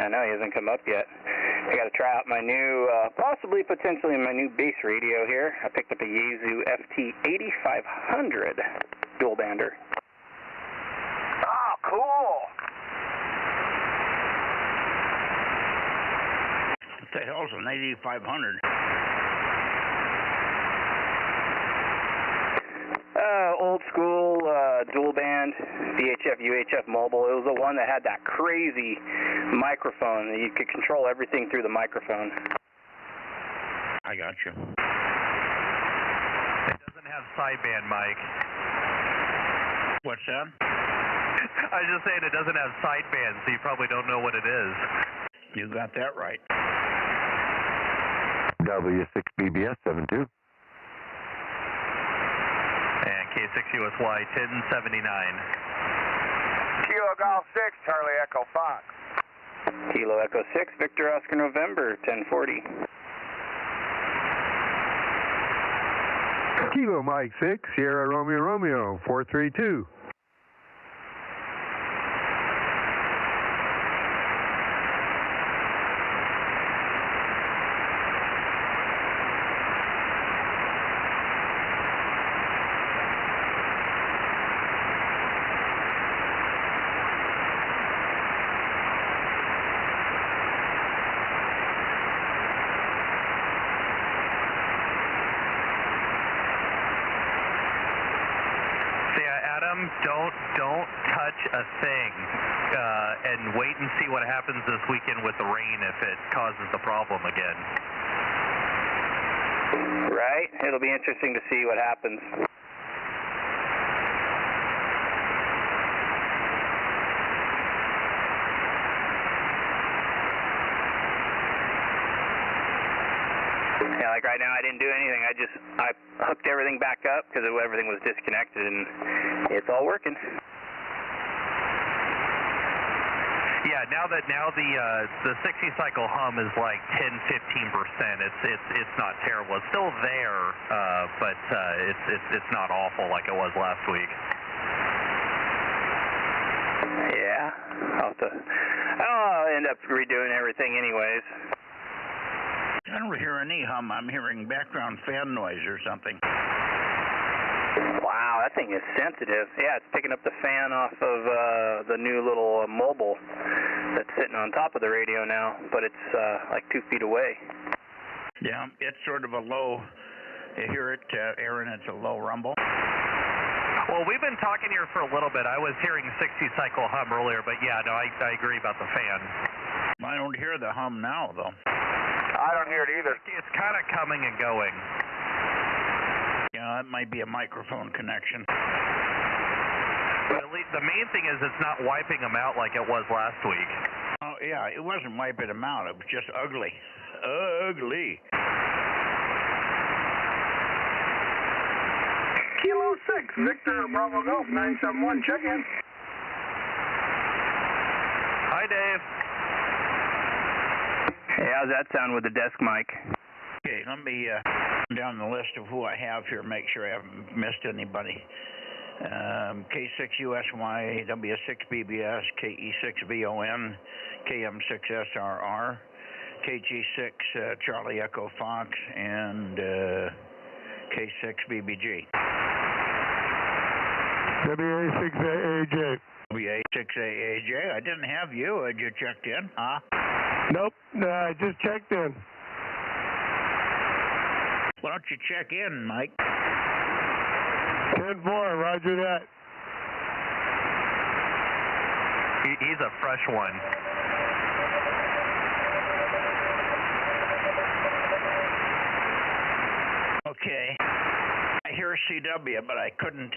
I know, he hasn't come up yet. I got to try out my new, potentially my new base radio here. I picked up a Yaesu FT8500 dual bander. Oh, cool. What the hell's an 8500? Old school dual band VHF UHF mobile. It was the one that had that crazy microphone. You could control everything through the microphone. I got you. It doesn't have sideband, Mike. What's that? I was just saying it doesn't have sideband, so you probably don't know what it is. You got that right. W6BBS 72. And K6USY 1079. Kilo Golf 6, Charlie Echo Fox. Kilo Echo 6, Victor Oscar November 1040. Kilo Mike 6, Sierra Romeo Romeo 432. Don't touch a thing and wait and see what happens this weekend with the rain if it causes the problem again. Right? It'll be interesting to see what happens. Yeah, like right now I didn't do anything. I hooked everything back up because everything was disconnected and it's all working. Yeah, now the 60 cycle hum is like 10-15%. It's not terrible. It's still there, but it's not awful like it was last week. Yeah, I'll end up redoing everything anyways. I don't hear any hum. I'm hearing background fan noise or something. Wow, that thing is sensitive. Yeah, it's picking up the fan off of the new little mobile that's sitting on top of the radio now, but it's like 2 feet away. Yeah, it's sort of a low, you hear it, Aaron, it's a low rumble. Well, we've been talking here for a little bit. I was hearing 60 cycle hum earlier, but yeah, no, I agree about the fan. I don't hear the hum now, though. I don't hear it either. It's kind of coming and going. Yeah, it might be a microphone connection. But at least the main thing is it's not wiping them out like it was last week. Oh, yeah, it wasn't wiping them out. It was just ugly. Ugly. Kilo 6, Victor Bravo Golf 971, check in. Hi, Dave. Hey, how's that sound with the desk mic? Okay, let me down the list of who I have here, make sure I haven't missed anybody. K6USY, W6BBS, KE6VON, KM6SRR, KG6 Charlie Echo Fox, and K6BBG. WA6AAJ. WA6AAJ, I didn't have you. Had you checked in? Huh? Nope, no, I just checked in. Why don't you check in, Mike? 10-4, roger that. He's a fresh one. Okay. I hear CW, but I couldn't.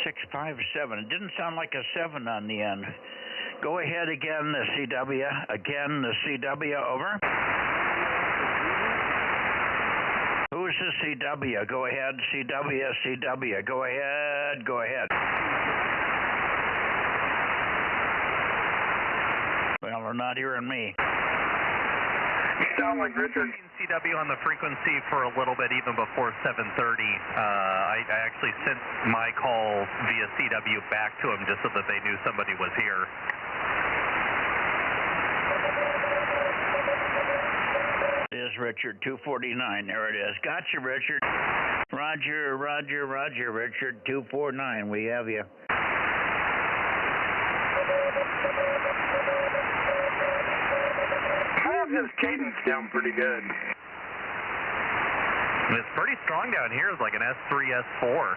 657. It didn't sound like a 7 on the end. Go ahead again, the CW. Again, the CW, over. Who's the CW? Go ahead, CW, CW. Go ahead, go ahead. Well, they're not hearing me. You sound like Richard. CW on the frequency for a little bit, even before 7:30. I actually sent my call via CW back to him just so that they knew somebody was here. It is Richard, 249. There it is. Gotcha, Richard. Roger, Roger, Roger, Richard, 249. We have you. I have this cadence down pretty good. It's pretty strong down here. It's like an S3, S4.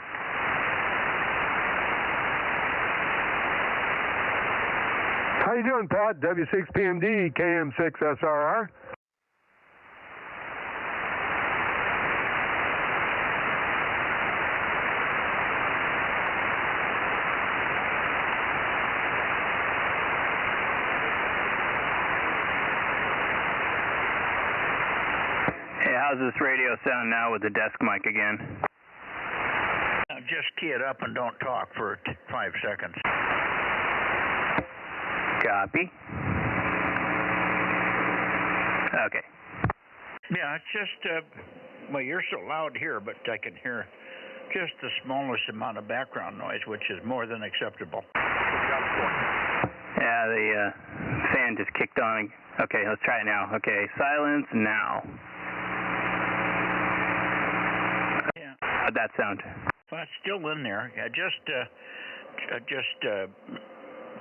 How you doing, Pat? W6PMD, KM6SRR. Hey, how's this radio sound now with the desk mic again? Now just key it up and don't talk for 5 seconds. Copy. Okay. Yeah, it's just, well, you're so loud here, but I can hear just the smallest amount of background noise, which is more than acceptable. Yeah, the fan just kicked on. Okay, let's try it now. Okay, silence now. Yeah. How'd that sound? Well, it's still in there. Yeah,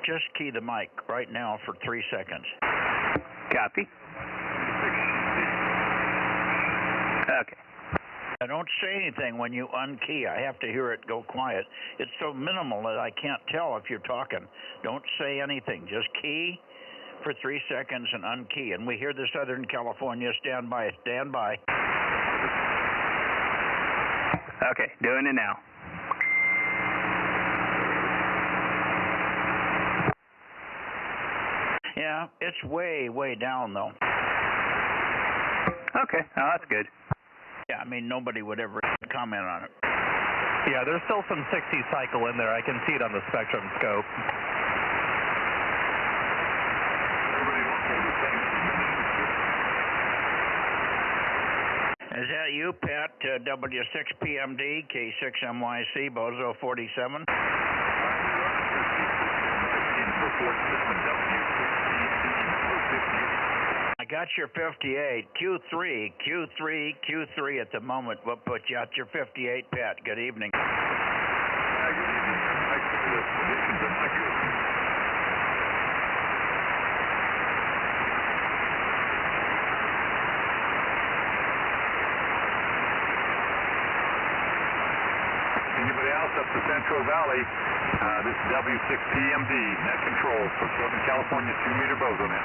just key the mic right now for 3 seconds. Copy. Okay. I don't say anything when you unkey. I have to hear it go quiet. It's so minimal that I can't tell if you're talking. Don't say anything. Just key for 3 seconds and unkey. And we hear the Southern California. Stand by. Stand by. Okay, doing it now. Yeah, it's way, way down, though. Okay, oh, that's good. Yeah, I mean, nobody would ever comment on it. Yeah, there's still some 60 cycle in there. I can see it on the spectrum scope. Is that you, Pat, W6PMD, K6MYC, Bozo 47? I got your 58, Q3 at the moment. We'll put you out your 58, Pat. Good evening. Anybody else up the Central Valley? This is W6PMD, net control for Southern California 2-meter Bozo Net.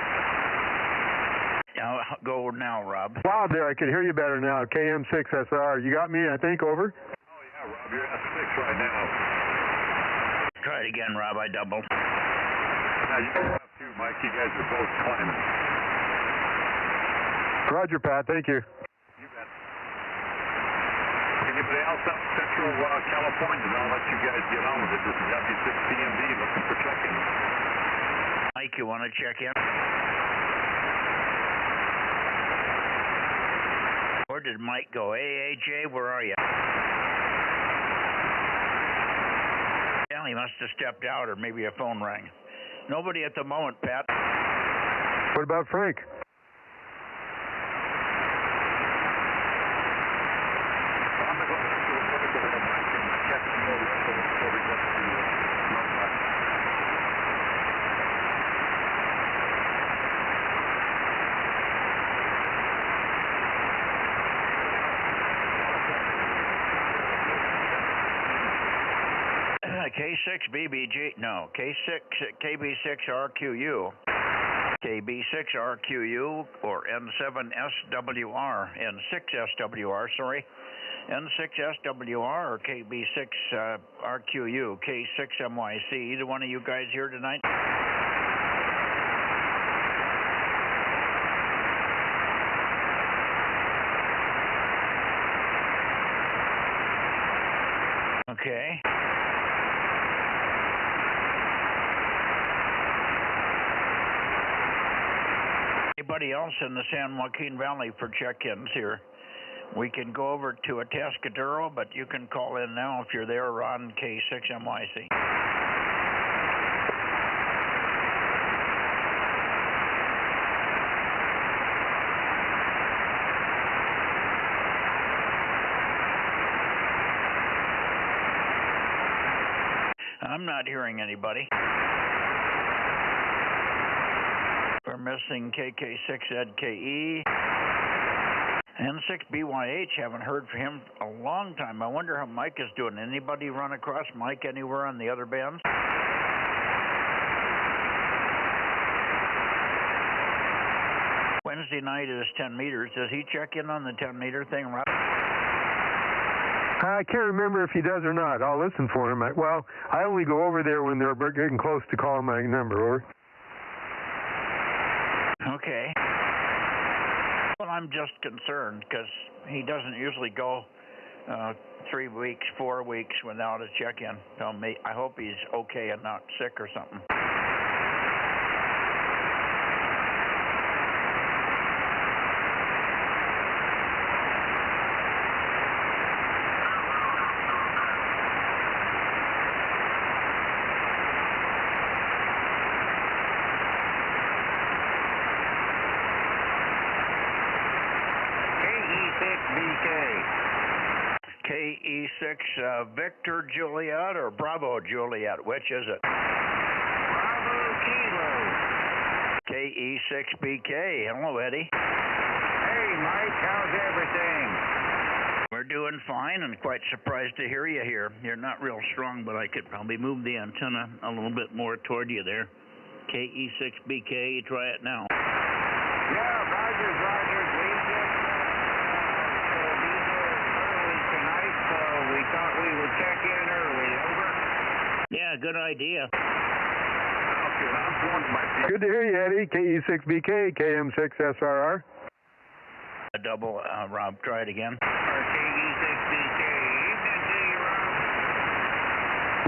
Now, go now, Rob. Wow, there, I can hear you better now. KM6SR. You got me, I think, over? Oh, yeah, Rob, you're S6 right now. Try it again, Rob. I doubled. Now, you have too, Mike. You guys are both climbing. Roger, Pat. Thank you. You bet. Anybody else up Central California? I'll let you guys get on with it. This is W6PMD looking for check-in. Mike, you want to check in? Where did Mike go? AJ, where are you? Yeah, he must have stepped out, or maybe a phone rang. Nobody at the moment, Pat. What about Frank? K6BBG, no, KB6RQU, KB6RQU, or N7SWR, N6SWR, sorry, N6SWR or KB6RQU, K6MYC. Either one of you guys here tonight? Okay. Anybody else in the San Joaquin Valley for check-ins here? We can go over to Atascadero, but you can call in now if you're there, Ron, K6MYC. I'm not hearing anybody. We're missing KK6ZKE. N6BYH, haven't heard from him a long time. I wonder how Mike is doing. Anybody run across Mike anywhere on the other bands? Wednesday night is 10 meters. Does he check in on the 10-meter thing, Rob? I can't remember if he does or not. I'll listen for him. Well, I only go over there when they're getting close to calling my number, over. Okay. Well, I'm just concerned because he doesn't usually go 3 weeks, 4 weeks without a check-in. So I hope he's okay and not sick or something. KE6 Victor Juliet or Bravo Juliet? Which is it? Bravo Kilo. KE6BK. Hello, Eddie. Hey, Mike. How's everything? We're doing fine and quite surprised to hear you here. You're not real strong, but I could probably move the antenna a little bit more toward you there. KE6BK, you try it now. Yeah, Rogers. We just be there early tonight, so we thought we would check in early. Over. Yeah, good idea. Good to hear you, Eddie. KE6BK, KM6SRR. A double, Rob, try it again. KE6BK. Evening to you, Rob.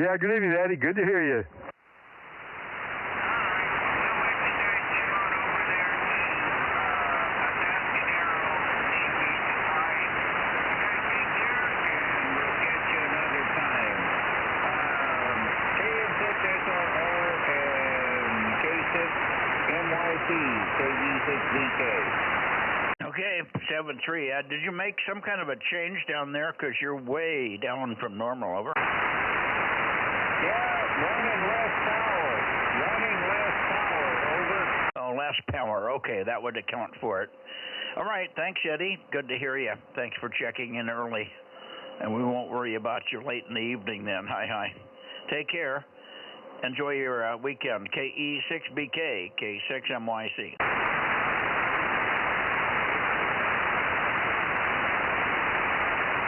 Yeah, good evening, Eddie. Good to hear you. Okay, 7-3. Did you make some kind of a change down there? Because you're way down from normal, over. Yeah, running less power, over. Oh, less power. Okay, that would account for it. All right, thanks, Eddie. Good to hear you. Thanks for checking in early. And we won't worry about you late in the evening then. Hi. Take care. Enjoy your weekend. KE6BK, K6MYC.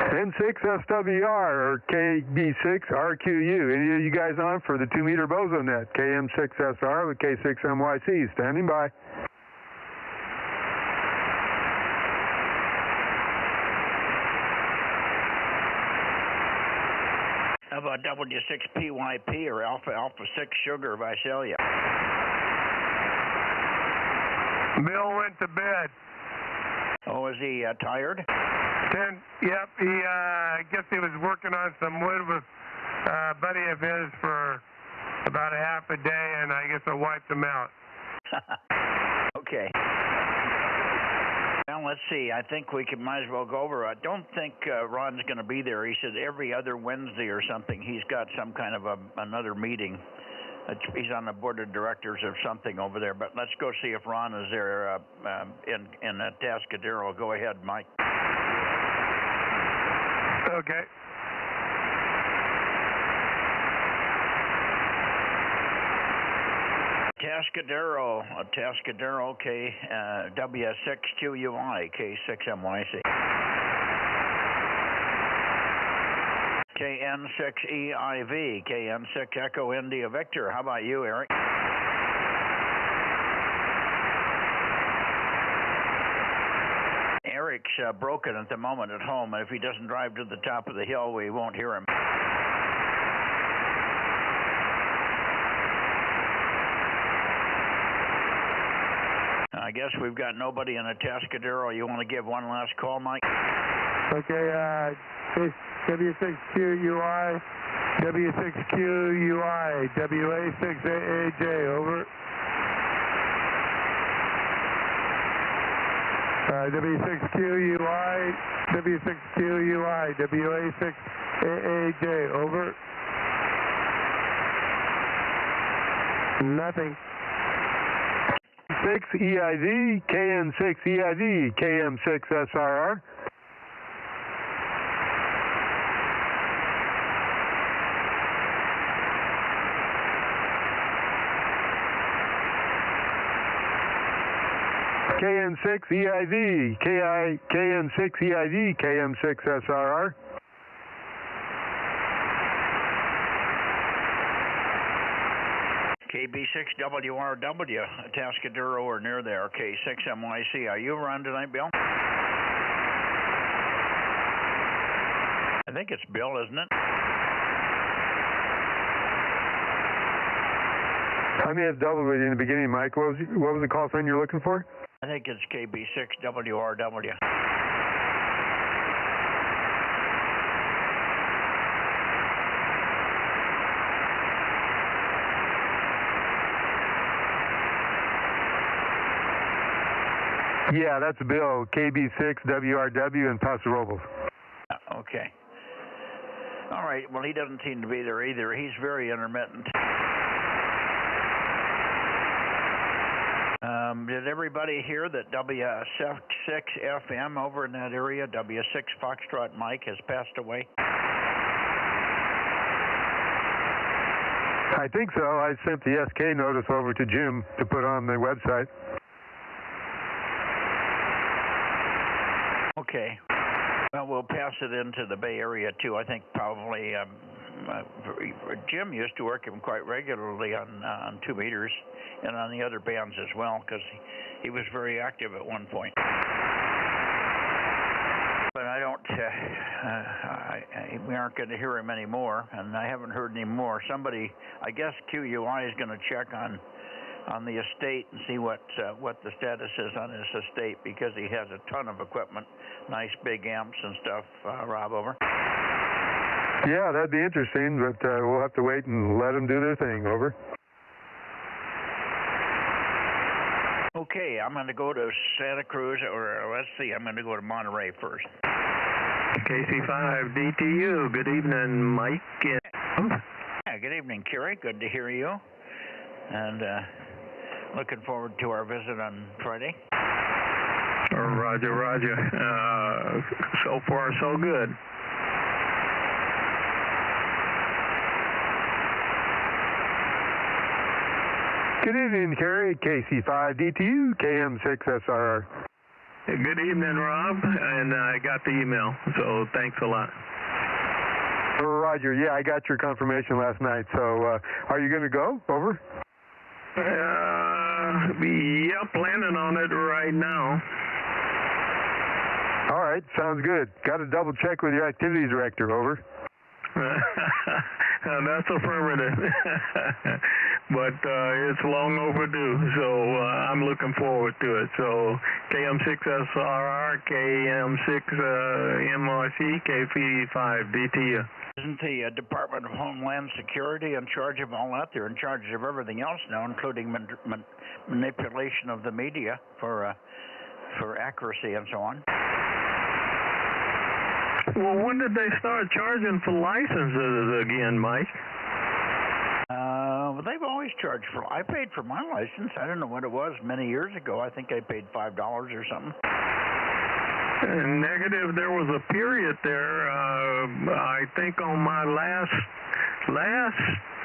N6SWR or KB6RQU. Any of you guys on for the 2-meter Bozo Net? KM6SR with K6MYC. Standing by. How about W6PYP or Alpha 6 Sugar Visalia? Bill went to bed. Oh, is he tired? Yep, I guess he was working on some wood with a buddy of his for about a half a day, and I guess I wiped him out. Okay. Well, let's see. I think we might as well go over. I don't think Ron's going to be there. He said every other Wednesday or something he's got some kind of another meeting. He's on the board of directors of something over there. But let's go see if Ron is there in Atascadero. Go ahead, Mike. Okay. Atascadero, okay, W6QUI, K6MYC. KN6EIV, KN6 Echo India Victor. How about you, Eric? Eric's broken at the moment at home, and if he doesn't drive to the top of the hill, we won't hear him. I guess we've got nobody in Atascadero. You want to give one last call, Mike? Okay, W6QUI, W6QUI, WA6AAJ, over. W6QUI, W6QUI, WA6AAJ, over. Nothing. 6 EIV, KM6 EIV, KM6 SRR. KM6 EIV, KM6 EIV, KM6 SRR. KB6WRW, Atascadero or near there, K6MYC. Are you around tonight, Bill? I think it's Bill, isn't it? I may have doubled with you in the beginning, Mike. What was the call sign you're looking for? I think it's KB6WRW. Yeah, that's Bill, KB6WRW in Paso Robles. Okay. All right. Well, he doesn't seem to be there either. He's very intermittent. Did everybody hear that W6FM over in that area, W6 Foxtrot Mike, has passed away? I think so. I sent the SK notice over to Jim to put on the website. Okay. Well, we'll pass it into the Bay Area, too. I think probably Jim used to work him quite regularly on 2 meters and on the other bands as well, because he was very active at one point. But I don't, we aren't going to hear him anymore, and I haven't heard any more. Somebody, I guess QUI is going to check on the estate and see what the status is on his estate, because he has a ton of equipment, nice big amps and stuff. Rob, over. Yeah, that'd be interesting, but we'll have to wait and let them do their thing. Over. Okay, I'm going to go to Santa Cruz, or let's see, I'm going to go to Monterey first. KC5 DTU, good evening, Mike. Yeah, good evening, Kerry. Good to hear you. And looking forward to our visit on Friday. Roger, roger. So far, so good. Good evening, Kerry. KC5 DTU, KM6 SRR. Good evening, Rob, and I got the email, so thanks a lot. Roger, yeah, I got your confirmation last night, so are you going to go? Over? Yeah, planning on it right now. All right, sounds good. Got to double check with your activities director. Over. That's affirmative. But it's long overdue, so I'm looking forward to it. So KM6SRR, KM6MRC, KP5DTU. Isn't the Department of Homeland Security in charge of all that? They're in charge of everything else now, including manipulation of the media for accuracy and so on. Well, when did they start charging for licenses again, Mike? Well, they've always charged for. I paid for my license. I don't know what it was many years ago. I think I paid $5 or something. Negative. There was a period there. I think on my last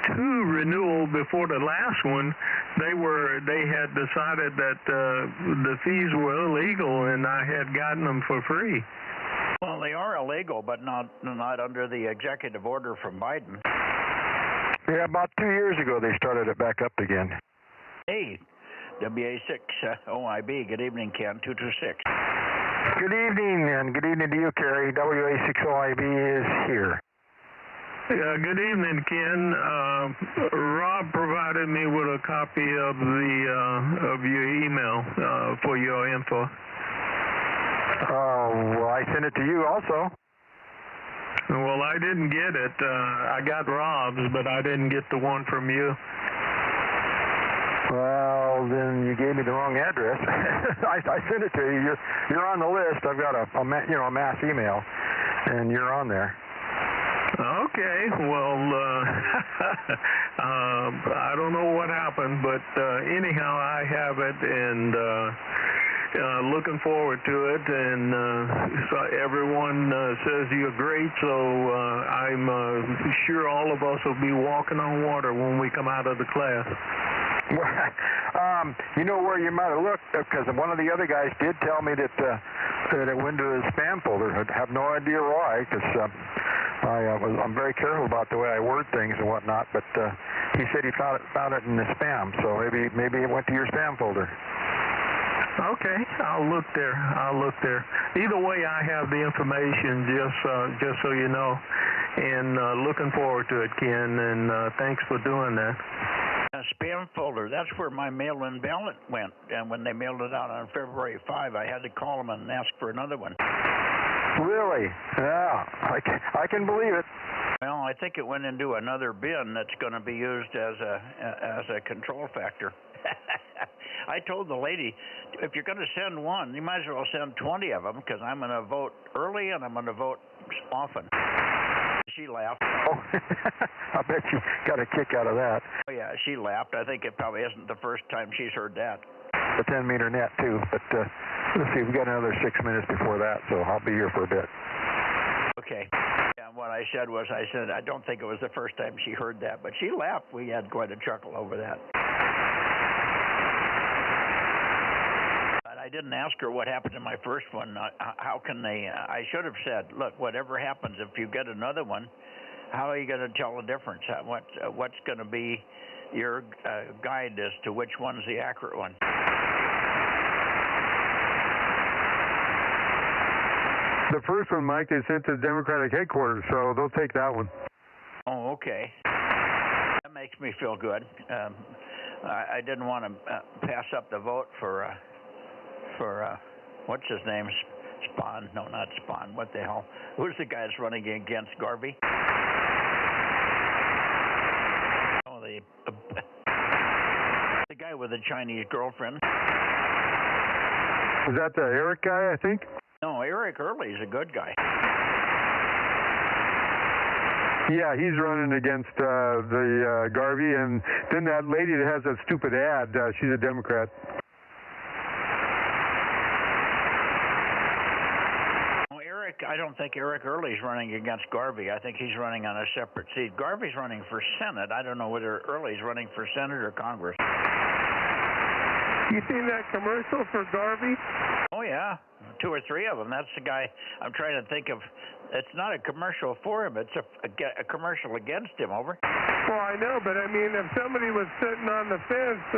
2 renewal before the last one, they had decided that the fees were illegal, and I had gotten them for free. Well, they are illegal, but not under the executive order from Biden. Yeah, about 2 years ago they started it back up again. Hey, WA6 OIB. Good evening, Ken. 226. Good evening, and good evening to you, Kerry. WA6 OIB is here. Good evening, Ken. Rob provided me with a copy of your email for your info. Well, I sent it to you also. Well, I didn't get it. I got Rob's, but I didn't get the one from you. Well, then you gave me the wrong address. I sent it to you. You're on the list. I've got a mass email, and you're on there. Okay, well, I don't know what happened, but anyhow, I have it, and looking forward to it, and so everyone says you're great, so I'm sure all of us will be walking on water when we come out of the class. You know where you might have looked, because one of the other guys did tell me that it went to his spam folder. I have no idea why, because I'm very careful about the way I word things and whatnot, but he said he found it in the spam, so maybe it went to your spam folder. Okay, I'll look there. Either way, I have the information, just so you know, and looking forward to it, Ken, and thanks for doing that. A spam folder, that's where my mail-in ballot went, and when they mailed it out on February 5, I had to call them and ask for another one. Really? Yeah, I can believe it. Well, I think it went into another bin that's going to be used as a control factor. I told the lady, if you're going to send one, you might as well send 20 of them, because I'm going to vote early and I'm going to vote often. She laughed. Oh, I bet you got a kick out of that. Oh, yeah, she laughed. I think it probably isn't the first time she's heard that. The 10-meter net, too, but let's see, we've got another 6 minutes before that, so I'll be here for a bit. Okay. Yeah, what I said was, I don't think it was the first time she heard that, but she laughed. We had quite a chuckle over that. I didn't ask her what happened to my first one. How can they? I should have said, look, whatever happens, if you get another one, how are you going to tell the difference? What's going to be your guide as to which one's the accurate one? The first one, Mike, they sent to the Democratic headquarters, so they'll take that one. Oh, okay. That makes me feel good. I didn't want to pass up the vote for what's his name? Spahn? No, not Spahn. What the hell? Who's the guy that's running against Garvey? Oh, the guy with the Chinese girlfriend. Is that the Eric guy, I think? No, Eric Early's a good guy. Yeah, he's running against the Garvey, and then that lady that has that stupid ad, she's a Democrat. I don't think Eric Early's running against Garvey. I think he's running on a separate seat. Garvey's running for Senate. I don't know whether Early's running for Senate or Congress. You seen that commercial for Garvey? Oh, yeah. 2 or 3 of them. That's the guy I'm trying to think of. It's not a commercial for him. It's a commercial against him. Over. Well, I know, but I mean, if somebody was sitting on the fence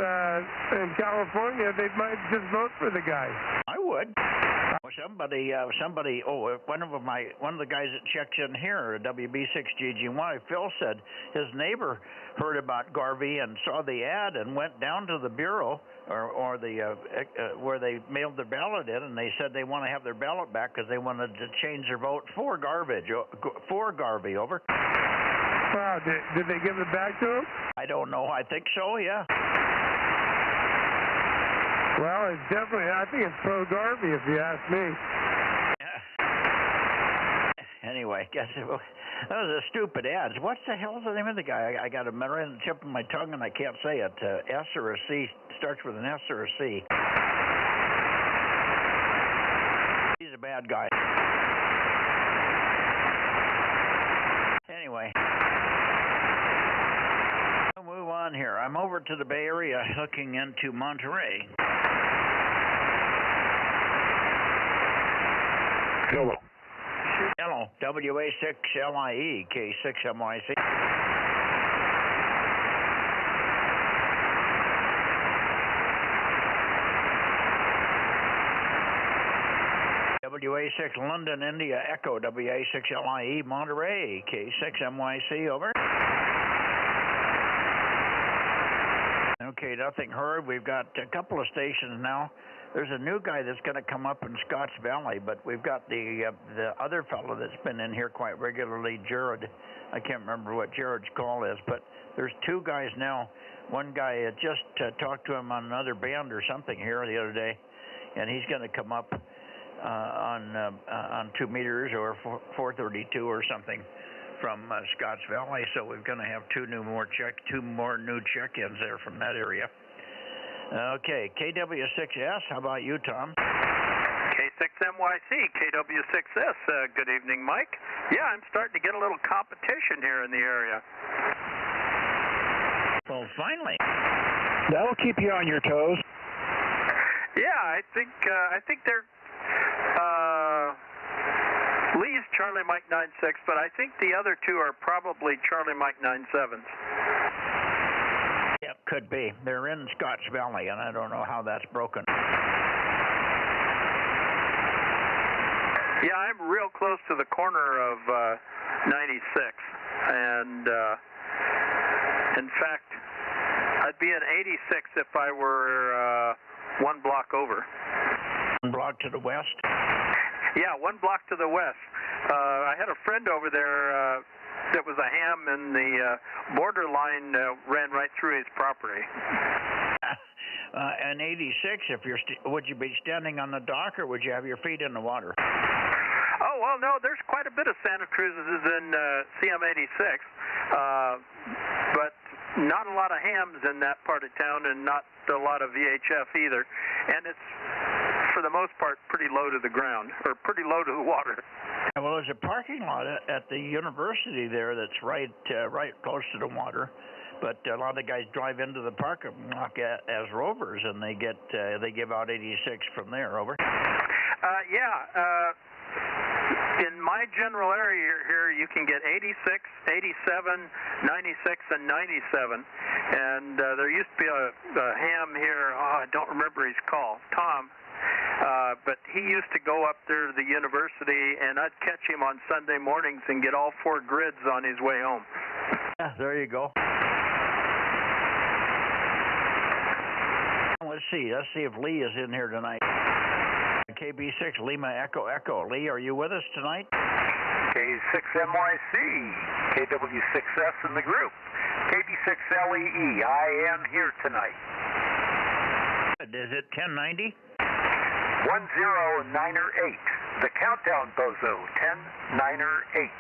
in California, they might just vote for the guy. I would. Somebody. Oh, one of the guys that checks in here, WB6GGY, Phil said his neighbor heard about Garvey and saw the ad and went down to the bureau or the where they mailed their ballot in, and they said they want to have their ballot back because they wanted to change their vote for Garvey. Over. Wow, did they give it back to him? I don't know. I think so. Yeah. Well, it's definitely, I think it's pro-Garvey, if you ask me. Anyway, guess those are stupid ads. What the hell is the name of the guy? I got a tip of my tongue and I can't say it. S or a C, starts with an S or a C. He's a bad guy. Anyway. We'll move on here. I'm over to the Bay Area hooking into Monterey. Hello. Hello. WA6LIE, K6MYC. WA6 London, India, Echo, WA6LIE, Monterey, K6MYC, over. Okay, nothing heard. We've got a couple of stations now. There's a new guy that's going to come up in Scotts Valley, but we've got the other fellow that's been in here quite regularly, Jared. I can't remember what Jared's call is, but there's 2 guys now. One guy just talked to him on another band or something here the other day, and he's going to come up on 2 meters or 432 or something from Scotts Valley, so we're going to have two more new check-ins there from that area. Okay, KW6S, how about you, Tom? K6MYC, KW6S, good evening, Mike. Yeah, I'm starting to get a little competition here in the area. Well, finally. That'll keep you on your toes. Yeah, I think they're Lee's Charlie Mike 96, but I think the other two are probably Charlie Mike 97s. Yep, could be. They're in Scotts Valley, and I don't know how that's broken. Yeah, I'm real close to the corner of 96, and in fact, I'd be at 86 if I were one block over. One block to the west? Yeah, one block to the west. I had a friend over there that was a ham, and the borderline ran right through his property. And 86, if you're would you be standing on the dock, or would you have your feet in the water? Oh, well, no, there's quite a bit of Santa Cruzes in CM86, but not a lot of hams in that part of town, and not a lot of VHF either. And it's, for the most part, pretty low to the ground, or pretty low to the water. Well, there's a parking lot at the university there that's right close to the water, but a lot of guys drive into the parking lot as rovers, and they give out 86 from there. Over. In my general area here, you can get 86, 87, 96, and 97. And there used to be a ham here, I don't remember his call, Tom. But he used to go up there to the university, and I'd catch him on Sunday mornings and get all 4 grids on his way home. Yeah, there you go. Let's see if Lee is in here tonight. KB6 Lima Echo Echo. Lee, are you with us tonight? K6MYC, KW6S in the group. KB6LEE, I am here tonight. Is it 1090? 109er8. The countdown, Bozo, 10-9er-8.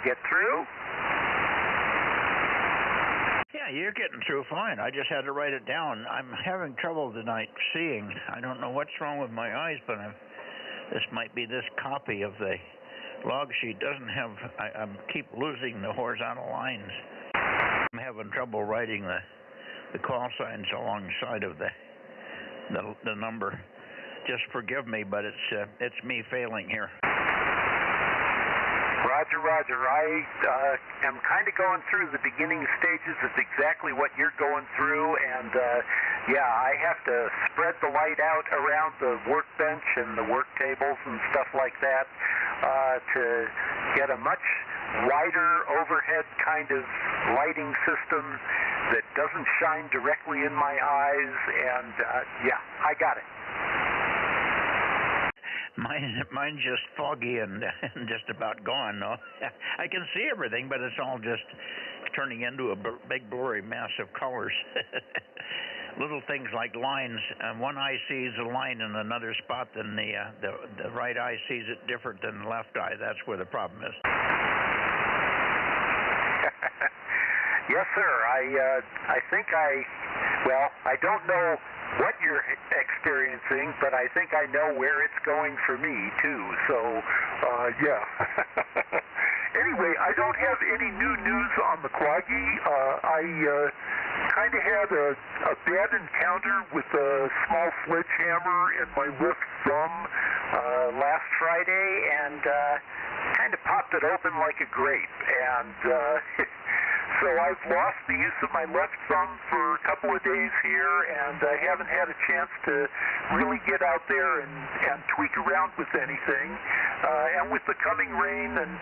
Get through? Yeah, you're getting through fine. I just had to write it down. I'm having trouble tonight seeing. I don't know what's wrong with my eyes, but this might be this copy of the log sheet doesn't have. I keep losing the horizontal lines. I'm having trouble writing the call signs alongside of the number. Just forgive me, but it's me failing here. Roger, Roger. I am kind of going through the beginning stages of exactly what you're going through, and yeah, I have to spread the light out around the workbench and the work tables and stuff like that to get a much wider overhead kind of lighting system that doesn't shine directly in my eyes, and yeah, I got it. Mine's just foggy and just about gone, though. I can see everything, but it's all just turning into a big blurry mass of colors. Little things like lines. One eye sees a line in another spot than the right eye sees it different than the left eye. That's where the problem is. Yes, sir. I think well, I don't know what you're experiencing, but I think I know where it's going for me, too. So, yeah. Anyway, I don't have any new news on the Quaggy. I kind of had a bad encounter with a small sledgehammer in my left thumb last Friday, and kind of popped it open like a grape. And so I've lost the use of my left thumb for a couple of days here, and I haven't had a chance to really get out there and tweak around with anything. And with the coming rain and,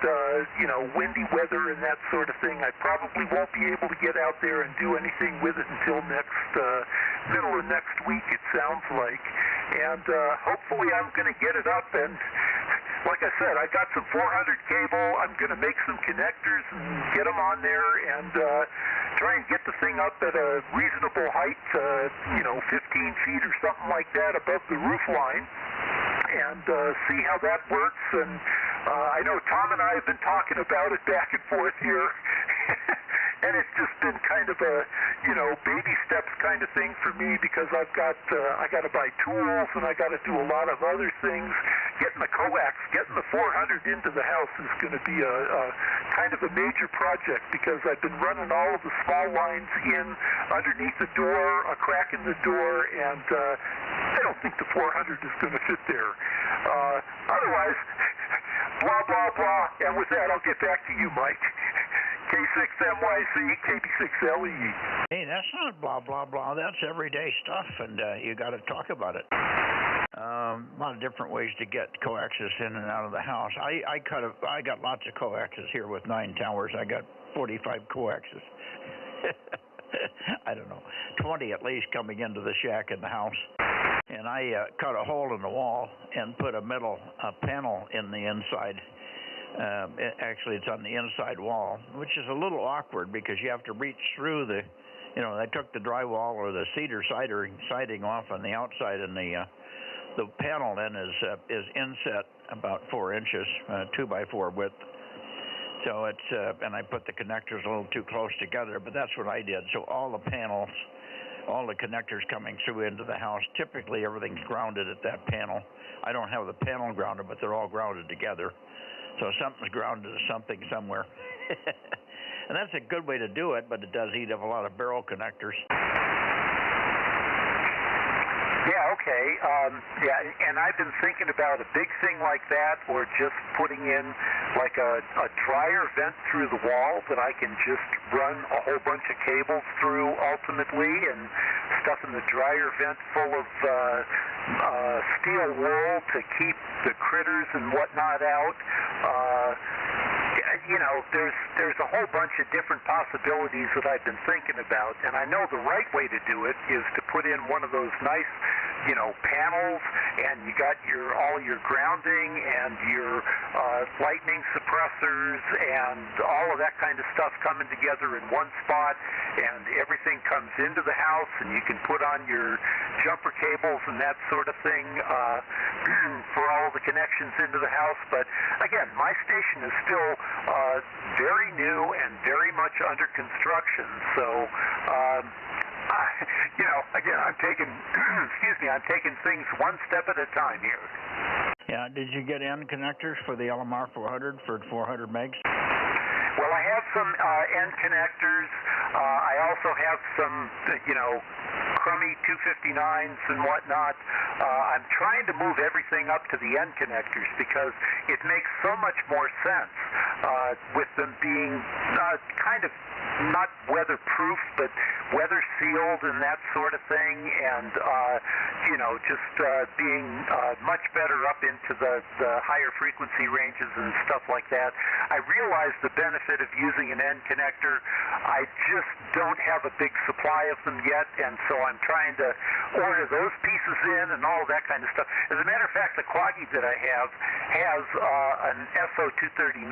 you know, windy weather and that sort of thing, I probably won't be able to get out there and do anything with it until middle of next week, it sounds like. And hopefully I'm going to get it up and like I said, I got some 400 cable. I'm going to make some connectors and get them on there and try and get the thing up at a reasonable height, 15 feet or something like that above the roof line, and see how that works. And I know Tom and I have been talking about it back and forth here. And it's just been kind of a, baby steps kind of thing for me, because I got to buy tools and I got to do a lot of other things. Getting the coax, getting the 400 into the house is going to be a kind of a major project, because I've been running all of the small lines in underneath the door, a crack in the door, and I don't think the 400 is going to fit there. Otherwise, blah, blah, blah. And with that, I'll get back to you, Mike. K6MYC, KB6LE. Hey, that's not blah, blah, blah. That's everyday stuff, and you got to talk about it. A lot of different ways to get coaxes in and out of the house. I got lots of coaxes here with 9 towers. I got 45 coaxes. I don't know, 20 at least coming into the shack in the house. And I cut a hole in the wall and put a metal panel in the inside. Actually, it's on the inside wall, which is a little awkward because you have to reach through the, they took the drywall or the cedar siding off on the outside, and the panel then is inset about 4 inches, 2x4 width. So it's and I put the connectors a little too close together, but that's what I did. So all the panels, all the connectors coming through into the house, typically everything's grounded at that panel. I don't have the panel grounded, but they're all grounded together. So something's grounded to something somewhere. And that's a good way to do it, but it does eat up a lot of barrel connectors. Yeah, okay. And I've been thinking about a big thing like that, or just putting in like a dryer vent through the wall that I can just run a whole bunch of cables through ultimately, and stuffing the dryer vent full of steel wool to keep the critters and whatnot out. There's a whole bunch of different possibilities that I've been thinking about, and I know the right way to do it is to put in one of those nice, panels, and you got all your grounding and your lightning suppressors and all of that kind of stuff coming together in one spot, and everything comes into the house, and you can put on your jumper cables and that sort of thing for all the connections into the house. But again, my station is still very new and very much under construction, so again, I'm taking I'm taking things one step at a time here. Yeah, did you get end connectors for the LMR 400 for 400 megs? Well, I have some end connectors. I also have some, crummy 259s and whatnot. I'm trying to move everything up to the end connectors because it makes so much more sense with them being kind of not weatherproof, but weather sealed and that sort of thing, and just being much better up into the higher frequency ranges and stuff like that. I realize the benefit of using an end connector. I just don't have a big supply of them yet, and so I'm trying to order those pieces in and all of that kind of stuff. As a matter of fact, the Quaggy that I have has an SO239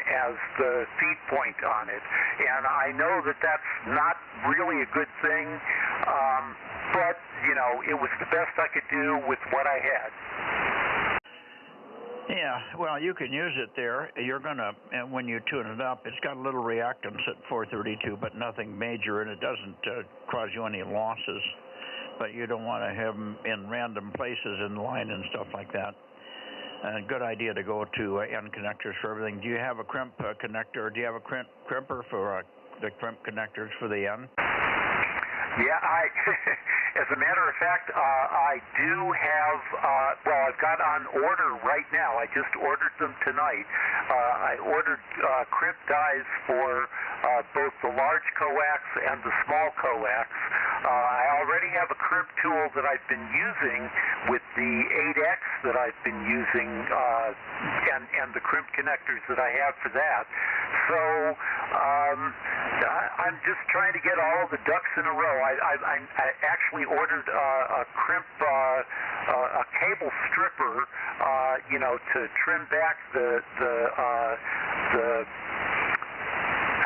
as the feed point on it, and I know that that's not really a good thing, but it was the best I could do with what I had. Yeah, well, you can use it there. You're going to, and when you tune it up, it's got a little reactance at 432, but nothing major, and it doesn't cause you any losses. But you don't want to have them in random places in the line and stuff like that. Good idea to go to end connectors for everything. Do you have a crimp connector, or do you have a crimper for the crimp connectors for the end? Yeah, as a matter of fact, I do have, I've got on order right now. I just ordered them tonight. I ordered crimp dies for both the large coax and the small coax. I already have a crimp tool that I've been using with the 8X that I've been using and the crimp connectors that I have for that. So I'm just trying to get all of the ducks in a row. I actually ordered a crimp, a cable stripper, to trim back the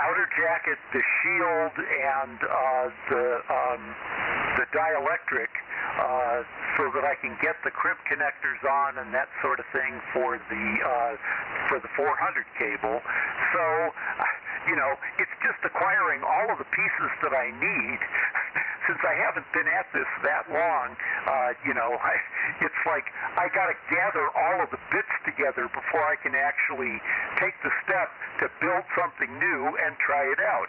outer jacket, the shield, and the dielectric, so that I can get the crimp connectors on and that sort of thing for the 400 cable. So, it's just acquiring all of the pieces that I need. Since I haven't been at this that long, it's like I got to gather all of the bits together before I can actually take the step to build something new and try it out.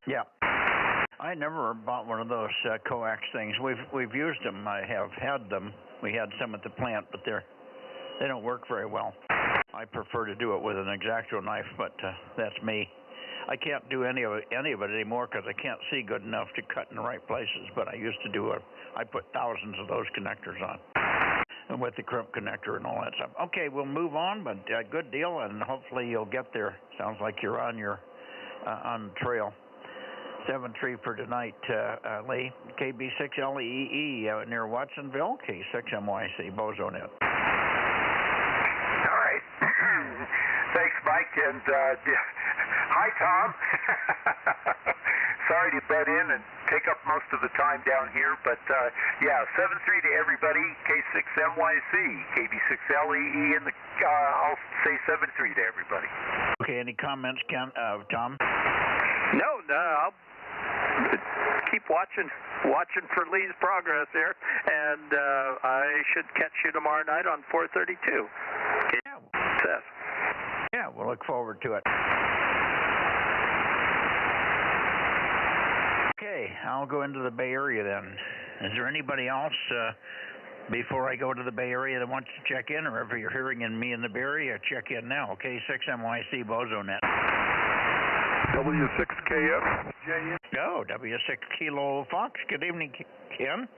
Yeah. I never bought one of those coax things. We've used them. I have had them. We had some at the plant, but they don't work very well. I prefer to do it with an X-Acto knife, but that's me. I can't do any of it anymore because I can't see good enough to cut in the right places. But I used to do it. I put thousands of those connectors on, and with the crimp connector and all that stuff. Okay, we'll move on, but good deal, and hopefully you'll get there. Sounds like you're on on the trail. 7-3 for tonight, Lee. KB6LEE near Watsonville. K6MYC, Bozo Net. All right. Thanks, Mike, and hi, Tom. Sorry to butt in and take up most of the time down here, but 7-3 to everybody. K6MYC, KB6LEE, and I'll say 7-3 to everybody. Okay, any comments, Tom? No, I'll keep watching for Lee's progress here, and I should catch you tomorrow night on 432. Yeah. Success. Yeah, we'll look forward to it. Okay, I'll go into the Bay Area then. Is there anybody else before I go to the Bay Area that wants to check in, or if you're hearing me in the Bay Area, check in now. Okay, 6MYC Bozo Net. W6KF. Oh, W6 Kilo Fox. Good evening, Ken.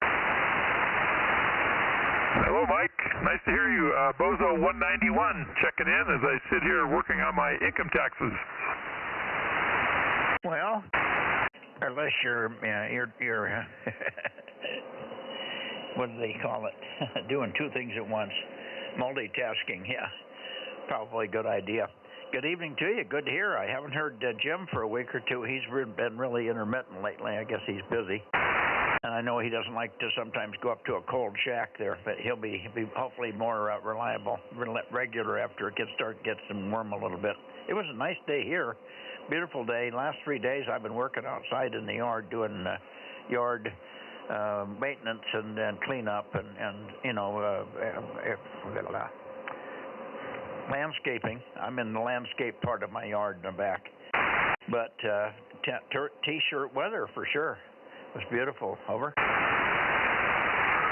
Hello, Mike. Nice to hear you. Bozo 191 checking in as I sit here working on my income taxes. Well, unless you're what do they call it? Doing two things at once. Multitasking, yeah. Probably a good idea. Good evening to you. Good to hear. I haven't heard Jim for a week or two. He's been really intermittent lately. I guess he's busy. And I know he doesn't like to sometimes go up to a cold shack there, but he'll be hopefully more reliable, regular after it gets them warm a little bit. It was a nice day here. Beautiful day. Last 3 days I've been working outside in the yard doing yard maintenance and cleanup and landscaping. I'm in the landscape part of my yard in the back. But t-shirt weather for sure. It was beautiful. Over.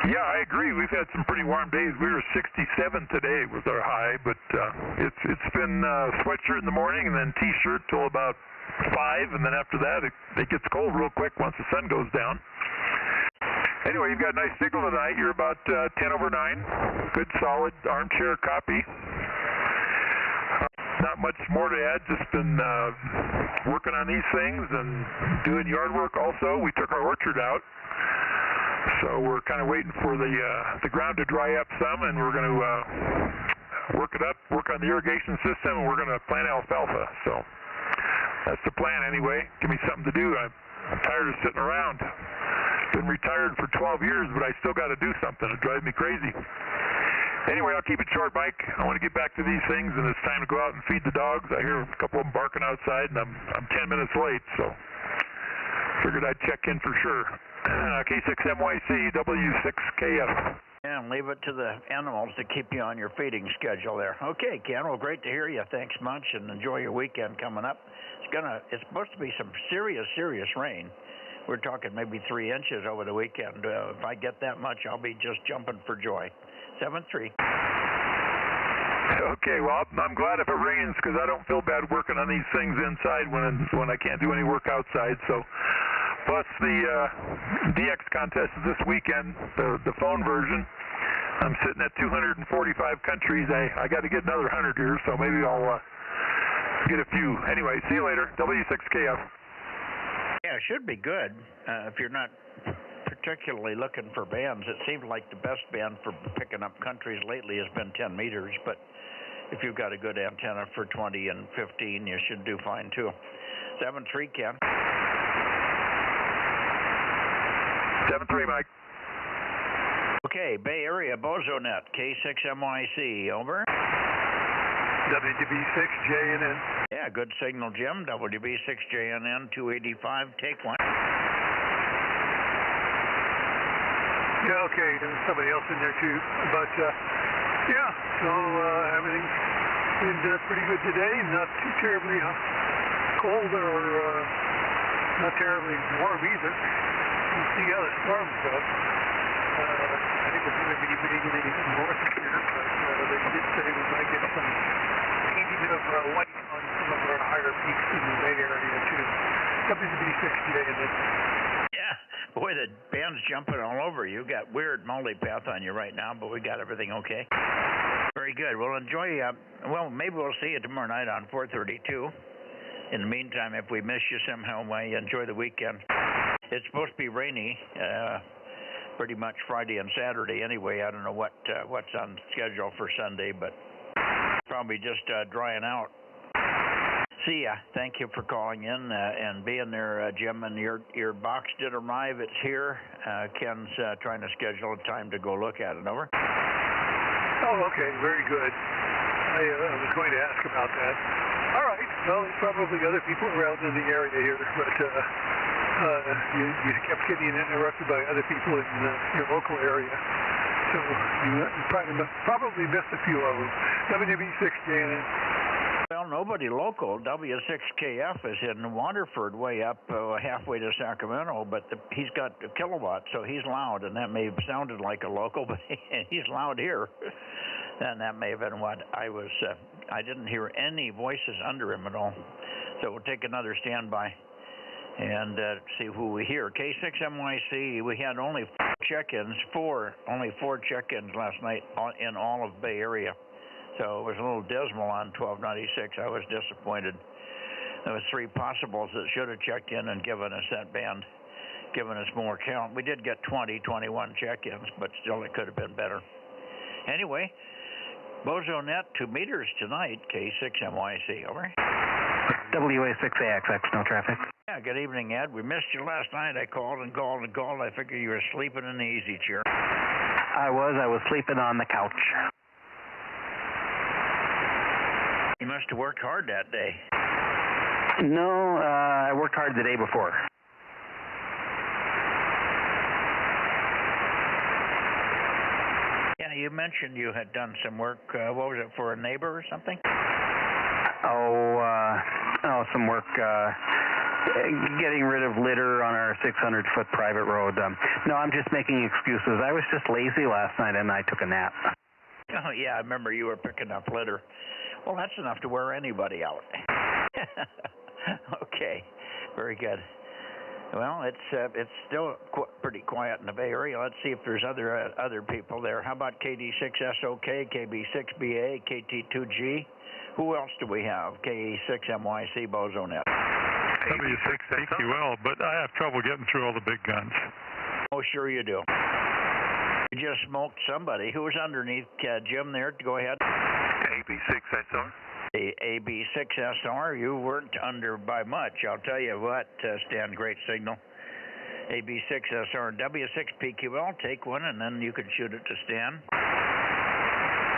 Yeah, I agree. We've had some pretty warm days. We were 67 today was our high, but it's been sweatshirt in the morning and then t-shirt till about 5, and then after that it gets cold real quick once the sun goes down. Anyway, you've got a nice signal tonight. You're about 10/9. Good, solid armchair copy. Not much more to add. Just been working on these things and doing yard work also. We took our orchard out, so we're kind of waiting for the ground to dry up some, and we're going to work it up, work on the irrigation system, and we're going to plant alfalfa. So that's the plan anyway. Give me something to do. I'm tired of sitting around. Been retired for 12 years, but I still got to do something. It drives me crazy. Anyway, I'll keep it short, Mike. I want to get back to these things, and it's time to go out and feed the dogs. I hear a couple of them barking outside, and I'm 10 minutes late, so figured I'd check in for sure. K6MYC, W6KF. Yeah, and leave it to the animals to keep you on your feeding schedule there. Okay, Ken, well, great to hear you. Thanks much, and enjoy your weekend coming up. It's supposed to be some serious rain. We're talking maybe 3 inches over the weekend. If I get that much, I'll be just jumping for joy. 7-3. Okay, well, I'm glad if it rains because I don't feel bad working on these things inside when I can't do any work outside. So plus the DX contest is this weekend, the phone version. I'm sitting at 245 countries. I got to get another 100 here, so maybe I'll get a few. Anyway, see you later. W6KF. Yeah, it should be good if you're not particularly looking for bands. It seems like the best band for picking up countries lately has been 10 meters, but if you've got a good antenna for 20 and 15, you should do fine too. 7-3, Ken. 7-3, Mike. Okay, Bay Area Bozo Net, K6MYC, over. WDB6JNN. Yeah, good signal, Jim. WDB6JNN 285, take one. Yeah, okay, there's somebody else in there too. But, yeah, so everything's been pretty good today. Not too terribly cold or not terribly warm either. We'll see how the storms go. I think it's going to be maybe anything north of here, but they did say we might get some painting of white on some of our higher peaks in the Bay Area too. WB6J and then. Yeah, boy, the band's jumping all over. You got weird multipath on you right now, but we got everything okay. Very good. We'll enjoy. Well, maybe we'll see you tomorrow night on 432. In the meantime, if we miss you somehow, enjoy the weekend. It's supposed to be rainy. Pretty much Friday and Saturday anyway. I don't know what's on schedule for Sunday, but probably just drying out. See ya. Thank you for calling in and being there, Jim. And your box did arrive. It's here. Ken's trying to schedule a time to go look at it. Over. Oh, okay. Very good. I was going to ask about that. All right. Well, there's probably other people around in the area here, but you kept getting interrupted by other people in your local area. So you probably missed a few of them. WB6JNN. Well, nobody local. W6KF is in Waterford, way up halfway to Sacramento, but he's got a kilowatt, so he's loud, and that may have sounded like a local, but he's loud here. And that may have been what I was. I didn't hear any voices under him at all. So we'll take another standby and see who we hear. K6MYC, we had only only four check-ins last night in all of Bay Area. So it was a little dismal on 1296. I was disappointed. There was 3 possibles that should have checked in and given us that band, given us more count. We did get 21 check-ins, but still it could have been better. Anyway, Bozo Net 2 meters tonight, K6MYC, over. WA6AXX, no traffic. Yeah, good evening, Ed. We missed you last night. I called and called and called. I figured you were sleeping in the easy chair. I was sleeping on the couch. You must have worked hard that day. No, I worked hard the day before. Yeah, you mentioned you had done some work. What was it, for a neighbor or something? Some work getting rid of litter on our 600-foot private road. No, I'm just making excuses. I was just lazy last night and I took a nap. Oh, yeah, I remember you were picking up litter. Well, that's enough to wear anybody out. Okay, very good. Well, it's still pretty quiet in the Bay Area. Let's see if there's other people there. How about KD6SOK, KB6BA, KT2G? Who else do we have? KE6MYC, Bozo Net. W6PQL, but I have trouble getting through all the big guns. Oh, sure you do. You just smoked somebody. Who was underneath Jim there? Go ahead. AB6SR. The AB6SR, you weren't under by much. I'll tell you what, Stan, great signal. AB6SR and W6PQL, take one, and then you can shoot it to Stan.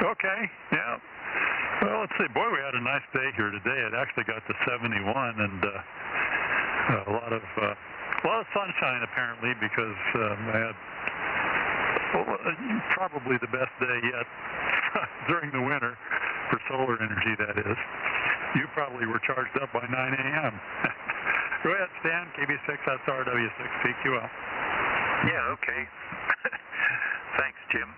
Okay, yeah. Well, let's see. Boy, we had a nice day here today. It actually got to 71, and a lot of sunshine apparently, because I had probably the best day yet during the winter for solar energy. That is. You probably were charged up by 9 a.m. Go ahead, Stan. KB6SR W6PQL. Yeah. Okay. Thanks, Jim.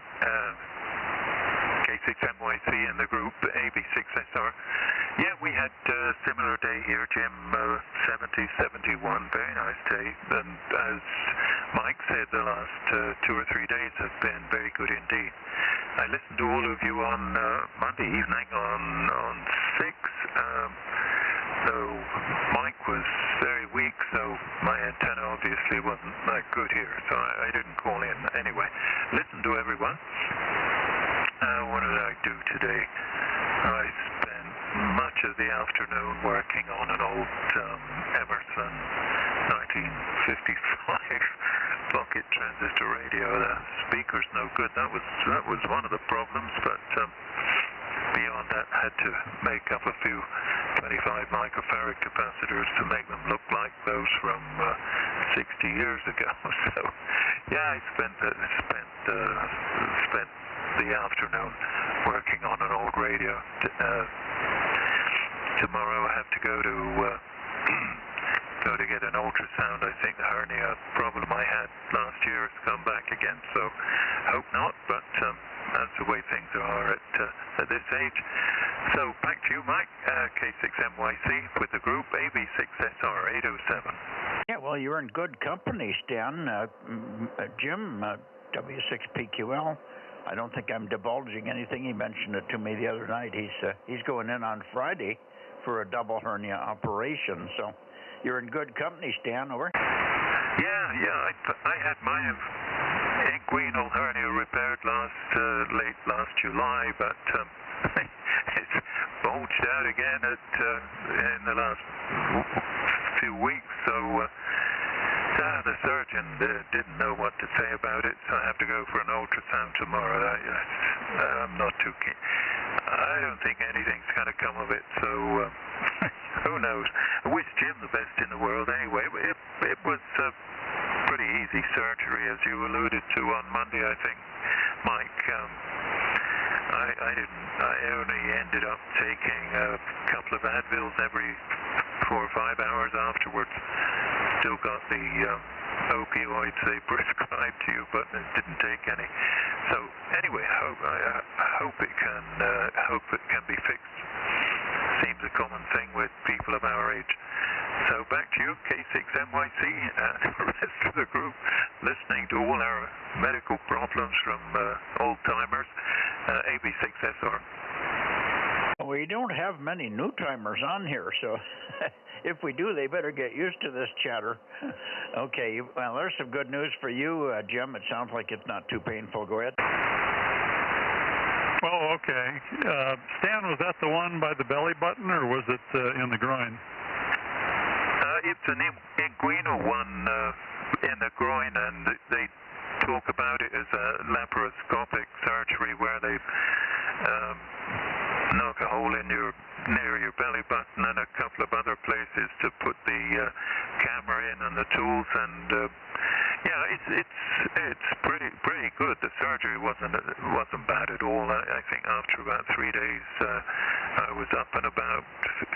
K6MYC and the group AB6SR. Yeah, we had a similar day here, Jim, 70, 71, very nice day. And as Mike said, the last 2 or 3 days have been very good indeed. I listened to all of you on Monday evening on 6. So Mike was very weak, so my antenna obviously wasn't that good here, so I didn't call in. Anyway, listen to everyone. What did I do today? I spent much of the afternoon working on an old Emerson 1955 pocket transistor radio. The speaker's no good. That was one of the problems, but beyond that, I had to make up a few 25 microfarad capacitors to make them look like those from 60 years ago. So, yeah, I spent the afternoon working on an old radio. Tomorrow I have to go to get an ultrasound. I think the hernia problem I had last year has come back again, so hope not, but that's the way things are at this age. So back to you, Mike, K6MYC with the group AB6SR 807. Yeah, well, you're in good company, Stan. Jim, W6PQL. I don't think I'm divulging anything. He mentioned it to me the other night. He's going in on Friday for a double hernia operation. So you're in good company, Stan. Over. Yeah. I had my inguinal hernia repaired late last July, but it's bulged out again in the last few weeks. So the surgeon didn't know what to say about it, so I have to go for an ultrasound tomorrow. I'm not too keen. I don't think anything's going to come of it, so who knows. I wish Jim the best in the world anyway. It was pretty easy surgery, as you alluded to on Monday, I think, Mike. I only ended up taking a couple of Advils every 4 or 5 hours afterwards. Still got the opioids they prescribed to you, but didn't take any. So anyway, I hope it can be fixed. Seems a common thing with people of our age. So back to you, K6MYC, and the rest of the group, listening to all our medical problems from old-timers, AB6SR. We don't have many new-timers on here, so if we do, they better get used to this chatter. Okay, well, there's some good news for you, Jim. It sounds like it's not too painful. Go ahead. Oh, okay. Stan, was that the one by the belly button, or was it in the groin? It's an inguinal one in the groin, and they talk about it as a laparoscopic surgery where they knock a hole in near your belly button and a couple of other places to put the camera in and the tools, and it's pretty good. The surgery wasn't bad at all. I think after about 3 days I was up and about,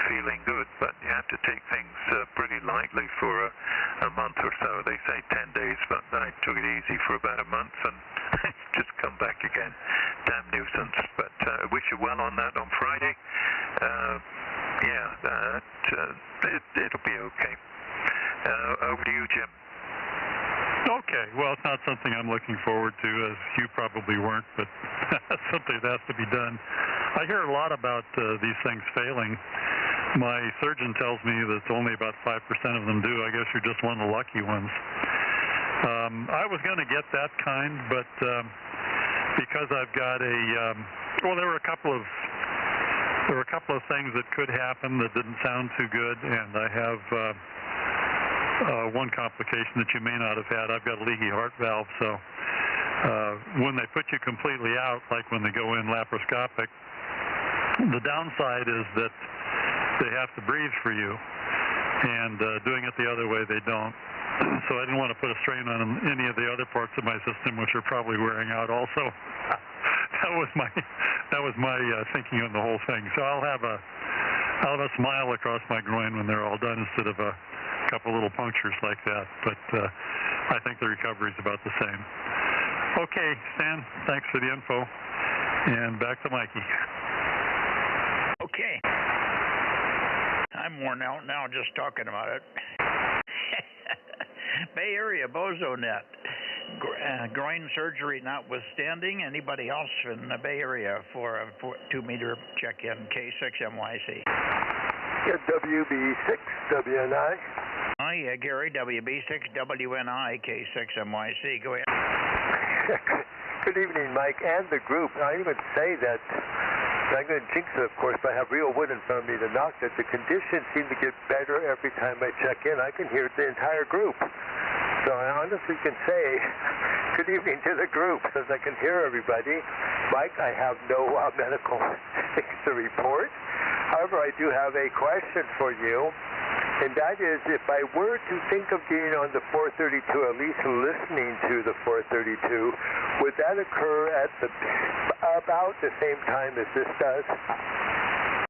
feeling good, but you have to take things pretty lightly for a month or so. They say 10 days, but I took it easy for about a month and just come back again. Damn nuisance, but I wish you well on that on Friday. It'll be okay. Over to you, Jim. Okay, well, it's not something I'm looking forward to, as you probably weren't, but that's something that has to be done. I hear a lot about these things failing. My surgeon tells me that only about 5% of them do. I guess you're just one of the lucky ones. I was going to get that kind, but because I've got there were a couple of things that could happen that didn't sound too good, and I have one complication that you may not have had. I've got a leaky heart valve, so when they put you completely out, like when they go in laparoscopic, the downside is that they have to breathe for you, and doing it the other way, they don't. So I didn't want to put a strain on any of the other parts of my system, which are probably wearing out also. That was my thinking on the whole thing. So I'll have a smile across my groin when they're all done, instead of a couple little punctures like that. But I think the recovery's about the same. Okay, Stan, thanks for the info. And back to Mikey. Okay. I'm worn out now just talking about it. Bay Area Bozo Net. Groin surgery notwithstanding. Anybody else in the Bay Area for a 2-meter check-in K6MYC? Yeah, WB6WNI. Oh, yeah, Gary, WB6WNI K6MYC. Go ahead. Good evening, Mike, and the group. I'm going to say that, I'm going to jinx it, of course, but I have real wood in front of me to knock that the conditions seem to get better every time I check in. I can hear the entire group. So I honestly can say good evening to the group, since I can hear everybody. Mike, I have no medical things to report. However, I do have a question for you, and that is, if I were to think of getting on the 432, at least listening to the 432, would that occur at about the same time as this does?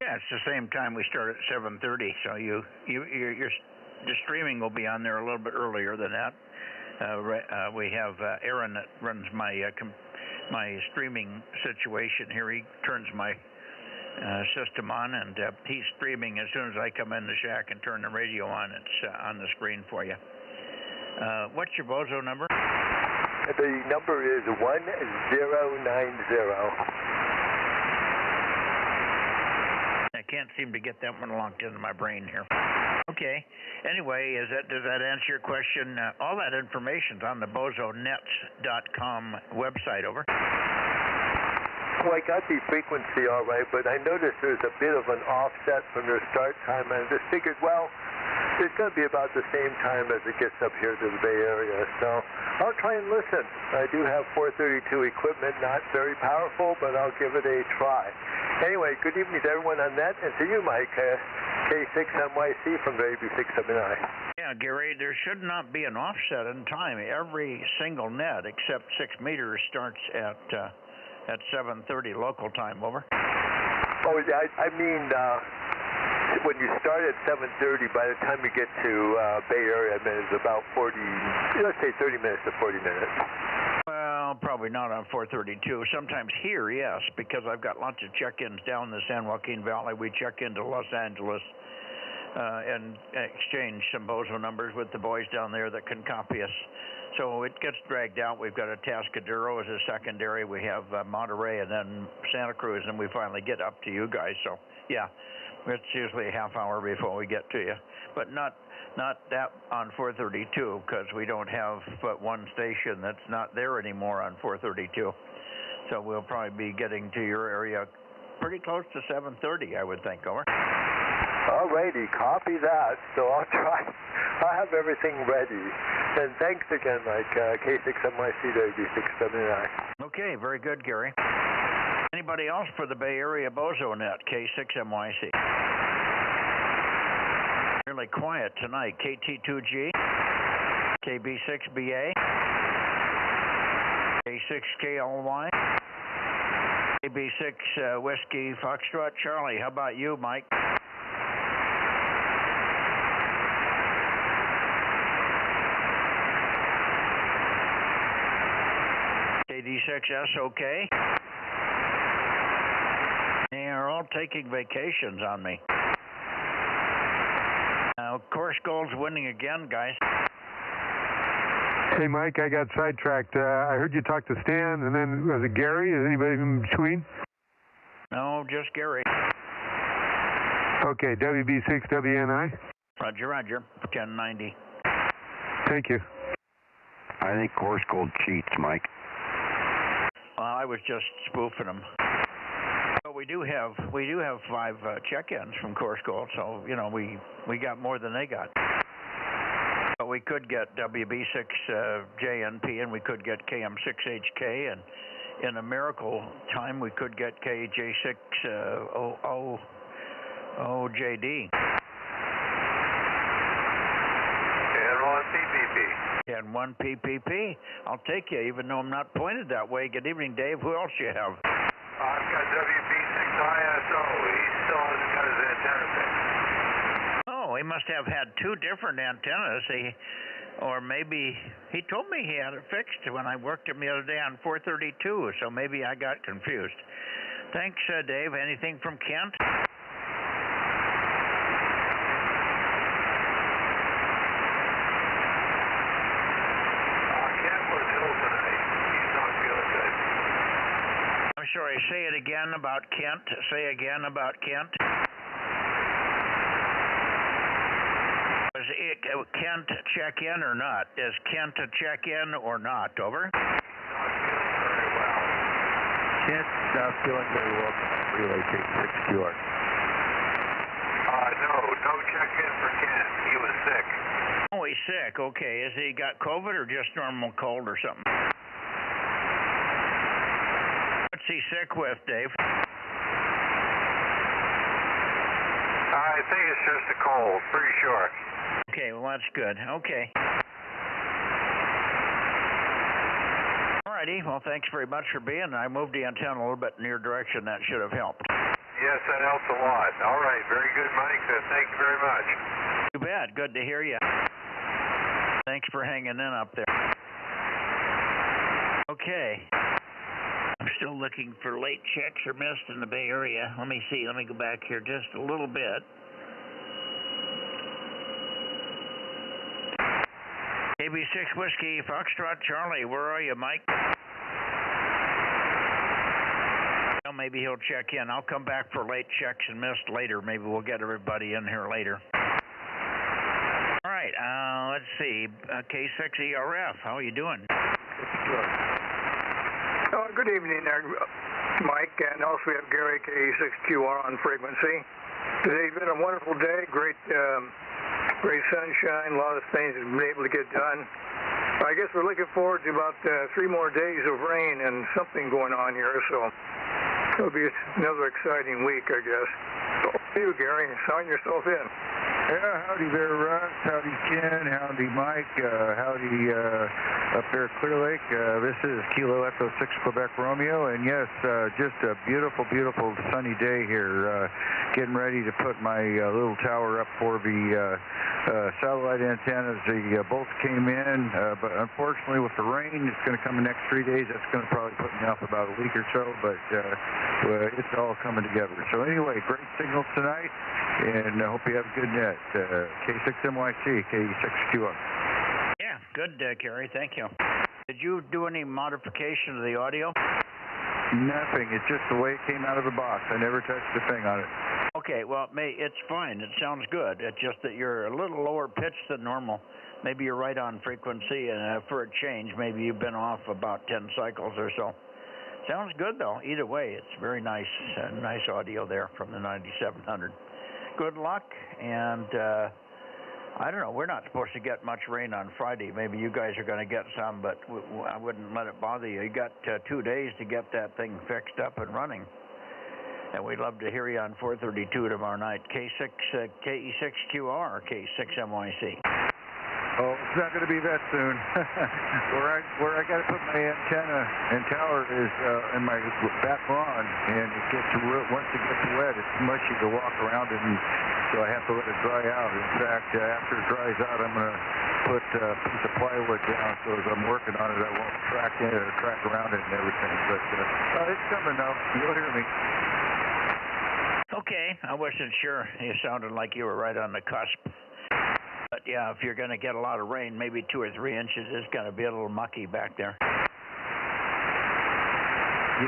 Yeah, it's the same time we start at 7:30, so the streaming will be on there a little bit earlier than that. We have Aaron that runs my streaming situation here. He turns my system on, and he's streaming as soon as I come in the shack and turn the radio on. It's on the screen for you. What's your Bozo number? The number is 1090. I can't seem to get that one locked into my brain here. Okay. Anyway, does that answer your question? All that information's on the bozonet.com website. Over. Well, I got the frequency all right, but I noticed there's a bit of an offset from their start time, and I just figured, well, it's going to be about the same time as it gets up here to the Bay Area, so I'll try and listen. I do have 432 equipment, not very powerful, but I'll give it a try. Anyway, good evening to everyone on net, and to you, Mike, K6MYC from WB6WNI. Yeah, Gary, there should not be an offset in time. Every single net except 6 meters starts at 7:30 local time. Over. Oh, I mean, when you start at 7:30, by the time you get to Bay Area, I mean, it's about let's say 30 minutes to 40 minutes. Well, probably not on 432. Sometimes here, yes, because I've got lots of check-ins down the San Joaquin Valley. We check into Los Angeles and exchange some Bozo numbers with the boys down there that can copy us. So it gets dragged out. We've got a Atascadero as a secondary. We have Monterey and then Santa Cruz, and we finally get up to you guys. So, yeah, it's usually a half hour before we get to you. But not that on 432, because we don't have but one station that's not there anymore on 432. So we'll probably be getting to your area pretty close to 7:30, I would think. Over. All righty, copy that. So I'll try. I'll have everything ready. And thanks again, Mike. K6MYC WB6WNI. Okay, very good, Gary. Anybody else for the Bay Area Bozo Net, K6MYC? Really quiet tonight. KT2G, KB6BA, K6KLY, KB6 Whiskey Foxtrot. Charlie, how about you, Mike? KD6S, okay? They are all taking vacations on me. Now, Course Gold's winning again, guys. Hey, Mike, I got sidetracked. I heard you talk to Stan, and then was it Gary? Is anybody in between? No, just Gary. Okay, WB6WNI. Roger, roger. 1090. Thank you. I think Course Gold cheats, Mike. Well, I was just spoofing them. But we do have 5 check-ins from Course Gold, so you know we got more than they got. But we could get WB6JNP, and we could get KM6HK, and in a miracle time we could get KJ6OJD. And 1 PPP. And 1 PPP. I'll take you, even though I'm not pointed that way. Good evening, Dave. Who else you have? I've got WB6ISO. He still hasn't got his antenna fixed. Oh, he must have had 2 different antennas. Or maybe he told me he had it fixed when I worked him the other day on 432, so maybe I got confused. Thanks, Dave. Anything from Kent? sorry, say it again about Kent. Say again about Kent. Was it, Kent check in or not? Is Kent a check in or not? Over. Very well. Kent not feeling very well. Relay K6QR. No check-in for Kent. He was sick. Oh, he's sick. Okay. Has he got COVID or just normal cold or something? What's he sick with, Dave? I think it's just a cold, pretty sure. Okay, well, that's good. Okay. Alrighty, well, thanks very much for being. I moved the antenna a little bit in your direction. That should have helped. Yes, that helps a lot. All right, very good, Mike. Thank you very much. Too bad. Good to hear you. Thanks for hanging in up there. Okay. I'm still looking for late checks or missed in the Bay Area. Let me see. Let me go back here just a little bit. KB6 Whiskey, Foxtrot Charlie. Where are you, Mike? Well, maybe he'll check in. I'll come back for late checks and missed later. Maybe we'll get everybody in here later. All right, let's see. K6ERF, how are you doing? Good evening there, Mike, and also we have Gary K6QR on frequency. Today's been a wonderful day, great sunshine, a lot of things we've been able to get done. I guess we're looking forward to about 3 more days of rain and something going on here, so it'll be another exciting week, I guess. So, you, Gary, sign yourself in. Yeah, howdy there, Russ. Howdy, Ken. Howdy, Mike. Howdy up there at Clear Lake. This is Kilo Echo 6 Quebec Romeo, and yes, just a beautiful, beautiful sunny day here. Getting ready to put my little tower up for the satellite antennas. The bolts came in, but unfortunately with the rain, it's going to come the next 3 days. That's going to probably put me off about a week or so, but it's all coming together. So anyway, great signals tonight, and I hope you have a good net. K6MYC, K6QR. Yeah, good, Gary. Thank you. Did you do any modification of the audio? Nothing. It's just the way it came out of the box. I never touched a thing on it. Okay, well, it's fine. It sounds good. It's just that you're a little lower pitched than normal. Maybe you're right on frequency, and for a change, maybe you've been off about 10 cycles or so. Sounds good, though. Either way, it's very nice. Nice audio there from the 9700. Good luck, and I don't know, we're not supposed to get much rain on Friday. Maybe you guys are going to get some, but I wouldn't let it bother you. You got 2 days to get that thing fixed up and running. And we'd love to hear you on 432 tomorrow night. KE6QR, K6MYC. Oh, it's not going to be that soon. where I got to put my antenna and tower is in my back lawn, and it gets once it gets wet, it's mushy to walk around it, and so I have to let it dry out. In fact, after it dries out, I'm going to put a piece of plywood down, so as I'm working on it, I won't track in it or track around it and everything. But it's coming though. You'll hear me. Okay, I wasn't sure. You sounded like you were right on the cusp. But yeah, if you're going to get a lot of rain, maybe 2 or 3 inches, it's going to be a little mucky back there. Yeah,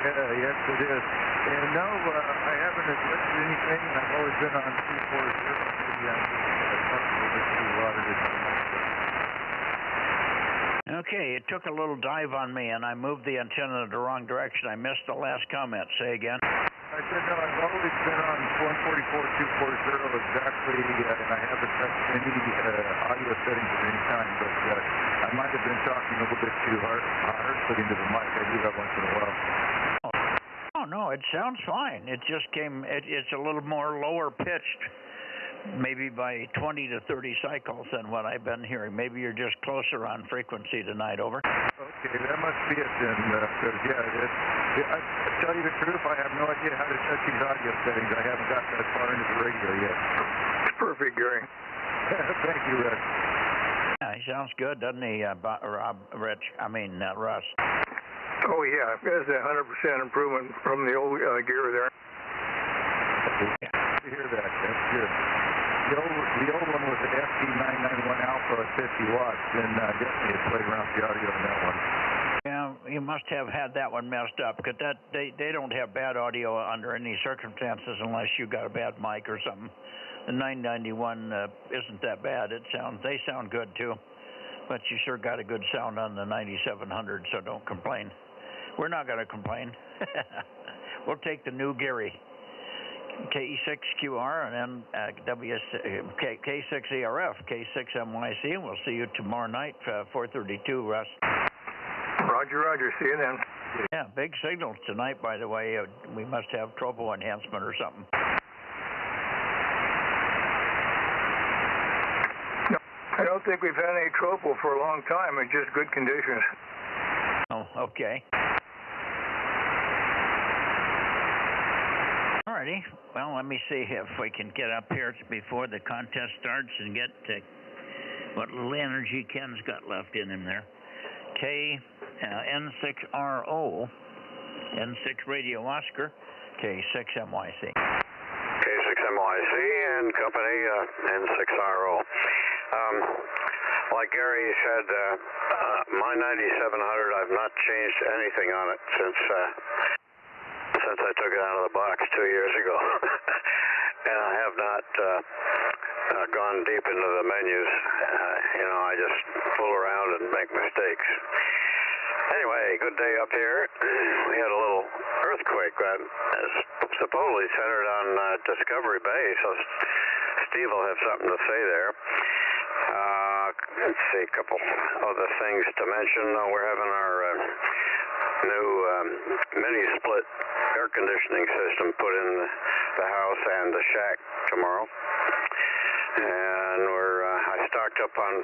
yes it is. And no, I haven't adjusted anything. I've always been on 240. Maybe I'm just comfortable with a lot of this. Okay, it took a little dive on me, and I moved the antenna in the wrong direction. I missed the last comment. Say again. I said, no, I've always been on 144, 240 exactly, and I haven't touched any audio settings at any time, but I might have been talking a little bit too harshly into the mic. I do that once in a while. Oh, no, it sounds fine. It just came, it's a little more lower pitched, maybe by 20 to 30 cycles than what I've been hearing. Maybe you're just closer on frequency tonight, over. Okay, that must be it then, because, I tell you the truth, I have no idea how to touch these audio settings. I haven't got that far into the radio yet. Perfect, Gary. Thank you, Rich. Yeah, he sounds good, doesn't he, Rich? Russ. Oh, yeah, that's a 100% improvement from the old gear there. To hear that, that's good. The old one was an FT991 Alpha at 50 watts, and definitely it played around with the audio on that one. Yeah, you must have had that one messed up, because they don't have bad audio under any circumstances unless you got a bad mic or something. The 991 isn't that bad. They sound good too, but you sure got a good sound on the 9700, so don't complain. We're not going to complain. We'll take the new Gary. KE6QR and then K6ERF, K6MYC, and we'll see you tomorrow night, 4:32, Russ. Roger. See you then. Yeah, big signals tonight, by the way. We must have tropo enhancement or something. No, I don't think we've had any tropo for a long time. It's just good conditions. Oh, okay. Alrighty. Well, let me see if we can get up here before the contest starts and get what little energy Ken's got left in him there. N6RO, N6 Radio Oscar, K6MYC. K6MYC and company N6RO. Like Gary said, my 9700, I've not changed anything on it since I took it out of the box 2 years ago. And I have not gone deep into the menus. I just fool around and make mistakes. Anyway, good day up here. We had a little earthquake that supposedly centered on Discovery Bay, so Steve will have something to say there. Let's see, a couple other things to mention. We're having our new mini-split air conditioning system put in the house and the shack tomorrow. And I stocked up on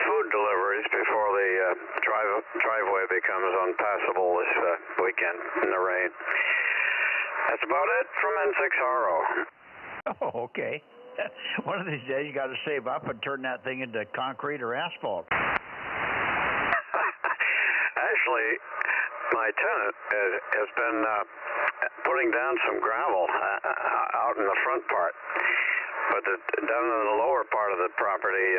food deliveries before the driveway becomes unpassable this weekend in the rain. That's about it from N6RO. Oh, okay. One of these days you got to save up and turn that thing into concrete or asphalt. Actually, my tenant has been putting down some gravel out in the front part. But down in the lower part of the property,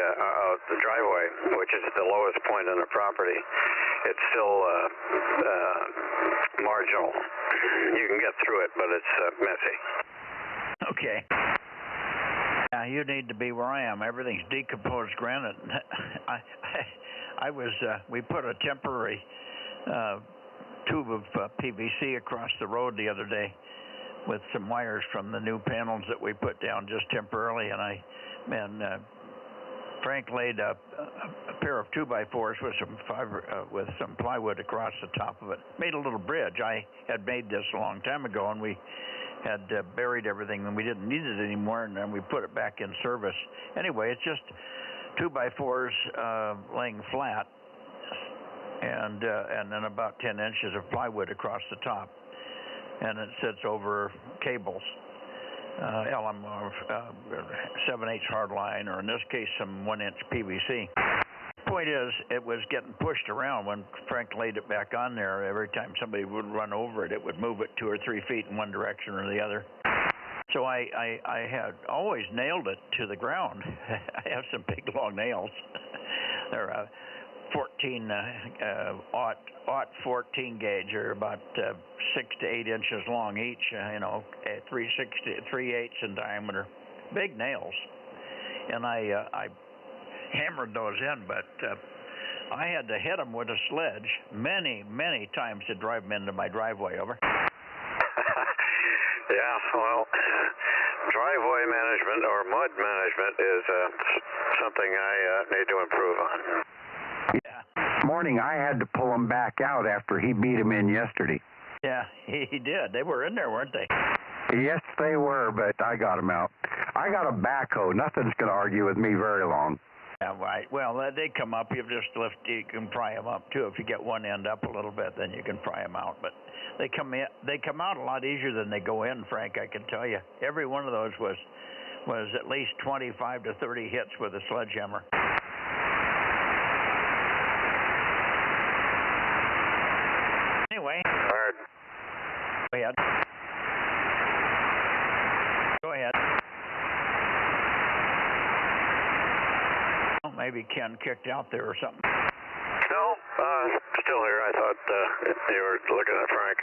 the driveway, which is the lowest point in the property, it's still marginal. You can get through it, but it's messy. Okay. Yeah, you need to be where I am. Everything's decomposed granite. We put a temporary tube of PVC across the road the other day with some wires from the new panels that we put down just temporarily, and Frank laid a pair of 2x4s with some plywood across the top of it. Made a little bridge. I had made this a long time ago, and we had buried everything, and we didn't need it anymore, and then we put it back in service. Anyway, it's just 2x4s laying flat, and then about 10 inches of plywood across the top. And it sits over cables, LM 7/8 hardline, or in this case, some 1-inch PVC. Point is, it was getting pushed around when Frank laid it back on there. Every time somebody would run over it, it would move it 2 or 3 feet in one direction or the other. So I had always nailed it to the ground. I have some big long nails. They're 14 gauge, or about 6 to 8 inches long each, 3/8 in diameter. Big nails. And I hammered those in, but I had to hit them with a sledge many times to drive them into my driveway. Over. Yeah, well, driveway management or mud management is something I need to improve on. Yeah. Morning, I had to pull them back out after he beat them in yesterday. Yeah, he did. They were in there, weren't they? Yes, they were, but I got them out. I got a backhoe. Nothing's going to argue with me very long. Yeah, right. Well, they come up. You can pry them up too. If you get one end up a little bit, then you can pry them out. But they come out a lot easier than they go in, Frank. I can tell you. Every one of those was at least 25 to 30 hits with a sledgehammer. Anyway. Go ahead. Go ahead. Well, maybe Ken kicked out there or something. No, still here. I thought you were looking at Frank.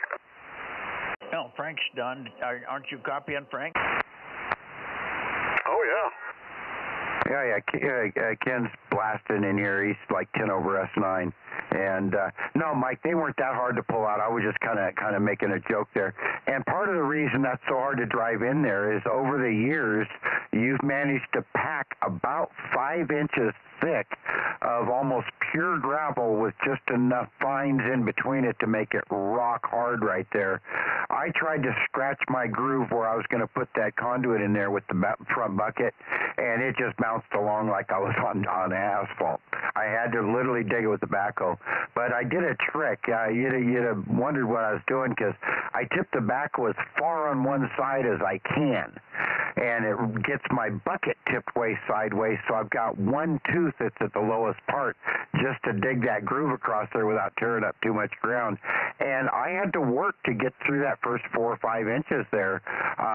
No, Frank's done. Aren't you copying Frank? Oh, yeah. Yeah, Ken's blasting in here. He's like 10 over S9. And no, Mike, they weren't that hard to pull out. I was just kind of making a joke there. And part of the reason that's so hard to drive in there is over the years, you've managed to pack about 5 inches thick of almost pure gravel with just enough fines in between it to make it rock hard right there. I tried to scratch my groove where I was going to put that conduit in there with the front bucket, and it just bounced along like I was on asphalt. I had to literally dig it with the backhoe. But I did a trick. You'd have wondered what I was doing because I tipped the backhoe as far on one side as I can, and it gets my bucket tipped way sideways, so I've got one tooth that's at the lowest part just to dig that groove across there without tearing up too much ground. And I had to work to get through that first 4 or 5 inches there,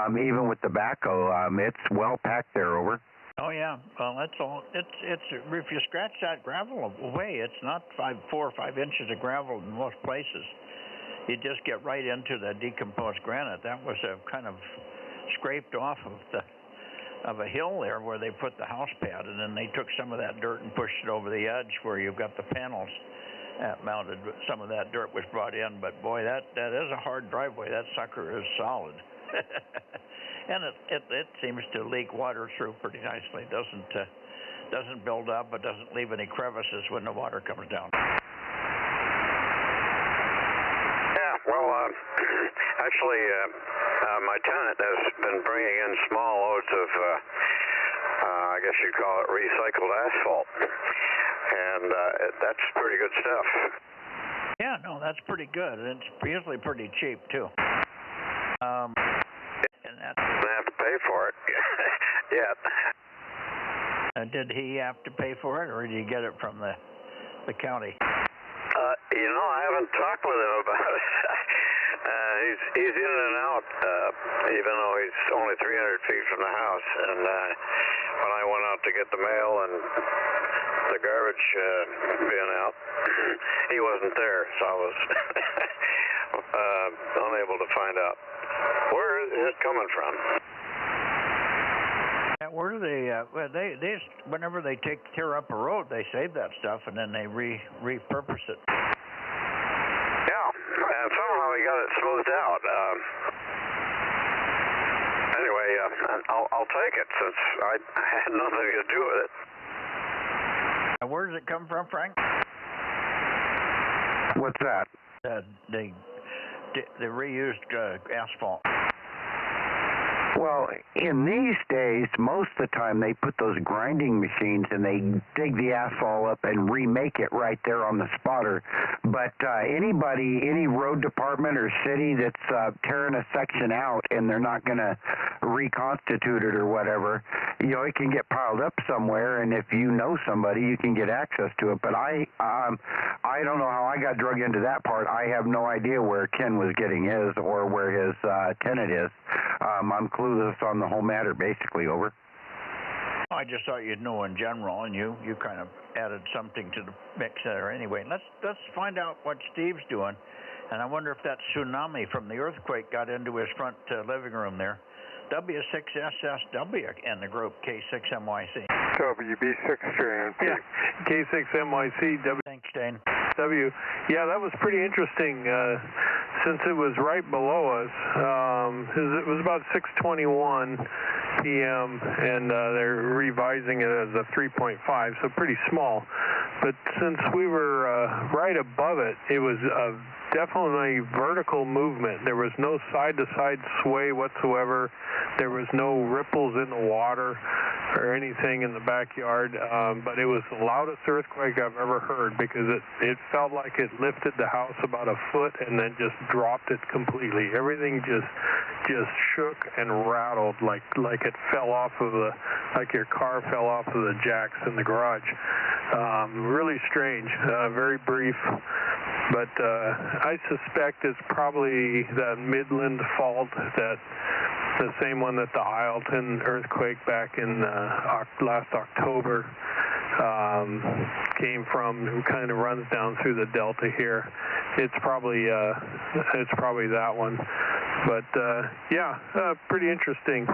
even with the backhoe. It's well packed there, over. Oh yeah, well that's all. It's if you scratch that gravel away, it's not 4 or 5 inches of gravel in most places. You just get right into the decomposed granite. That was a kind of scraped off of a hill there where they put the house pad, and then they took some of that dirt and pushed it over the edge where you've got the panels mounted. Some of that dirt was brought in, but boy, that is a hard driveway. That sucker is solid. And it seems to leak water through pretty nicely. Doesn't build up, but doesn't leave any crevices when the water comes down. Yeah, well, actually, my tenant has been bringing in small loads of, I guess you'd call it recycled asphalt, and that's pretty good stuff. Yeah, no, that's pretty good. It's usually pretty cheap too. And that's they have to pay for it. Yeah. Did he have to pay for it, or did he get it from the county? You know, I haven't talked with him about it. He's in and out, even though he's only 300 feet from the house. And when I went out to get the mail and the garbage being out, he wasn't there, so I was unable to find out. Where is it coming from? Where do they? Well, they whenever they tear up a road, they save that stuff and then they repurpose it. Yeah, and somehow he got it smoothed out. Anyway, I'll take it since I had nothing to do with it. And where does it come from, Frank? What's that? The reused asphalt. Well, in these days, most of the time they put those grinding machines and they dig the asphalt up and remake it right there on the spotter. But any road department or city that's tearing a section out and they're not going to reconstitute it or whatever, you know, it can get piled up somewhere, and if you know somebody, you can get access to it. But I don't know how I got drug into that part. I have no idea where Ken was getting his or where his tenant is. I'm clueless on the whole matter, basically, over. I just thought you'd know in general, and you kind of added something to the mix there. Anyway, let's find out what Steve's doing, and I wonder if that tsunami from the earthquake got into his front living room there. W6SSW in the group, K6MYC. WB6 strand. Yeah. K6MYC. Thanks, Dane. W. Yeah, that was pretty interesting. Since it was right below us, it was about 6:21 p.m. and they're revising it as a 3.5, so pretty small. But since we were right above it, it was definitely vertical movement. There was no side-to-side sway whatsoever. There was no ripples in the water or anything in the backyard, but it was the loudest earthquake I've ever heard because it felt like it lifted the house about a foot and then just dropped it completely. Everything just shook and rattled like it fell off of like your car fell off of the jacks in the garage. Really strange, very brief. But I suspect it's probably the Midland fault, the same one that the Isleton earthquake back in last October came from, who kind of runs down through the delta here. It's probably that one. But yeah, pretty interesting.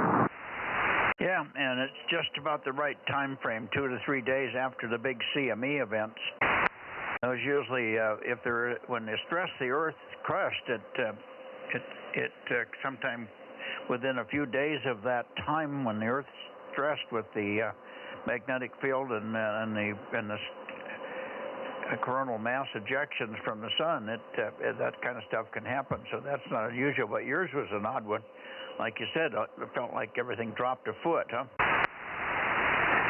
Yeah, and it's just about the right time frame, 2 to 3 days after the big CME events. Those usually, when they stress the Earth's crust, it sometime within a few days of that time when the Earth's stressed with the magnetic field and the coronal mass ejections from the sun, that kind of stuff can happen. So that's not unusual. But yours was an odd one. Like you said, it felt like everything dropped a foot, huh?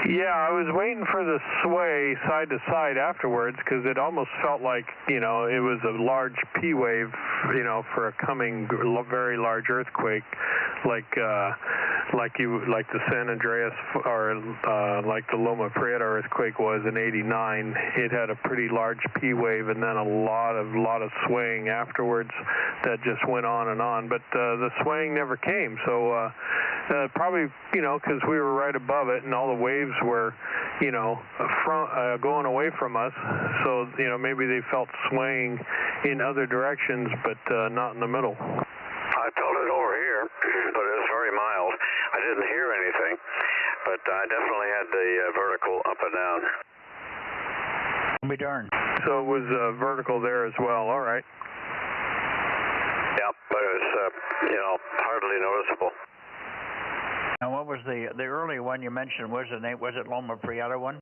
Yeah, I was waiting for the sway side to side afterwards because it almost felt like, it was a large P wave, for a coming very large earthquake, like the San Andreas or like the Loma Prieta earthquake was in '89. It had a pretty large P wave and then a lot of swaying afterwards that just went on and on. But the swaying never came, so probably because we were right above it and all the waves were going away from us, so maybe they felt swaying in other directions, but not in the middle. I felt it over here, but it was very mild. I didn't hear anything, but I definitely had the vertical up and down. I'll be darned. So it was vertical there as well. All right. Yeah, but it was hardly noticeable. Now, what was the early one you mentioned? Was it Loma Prieta one?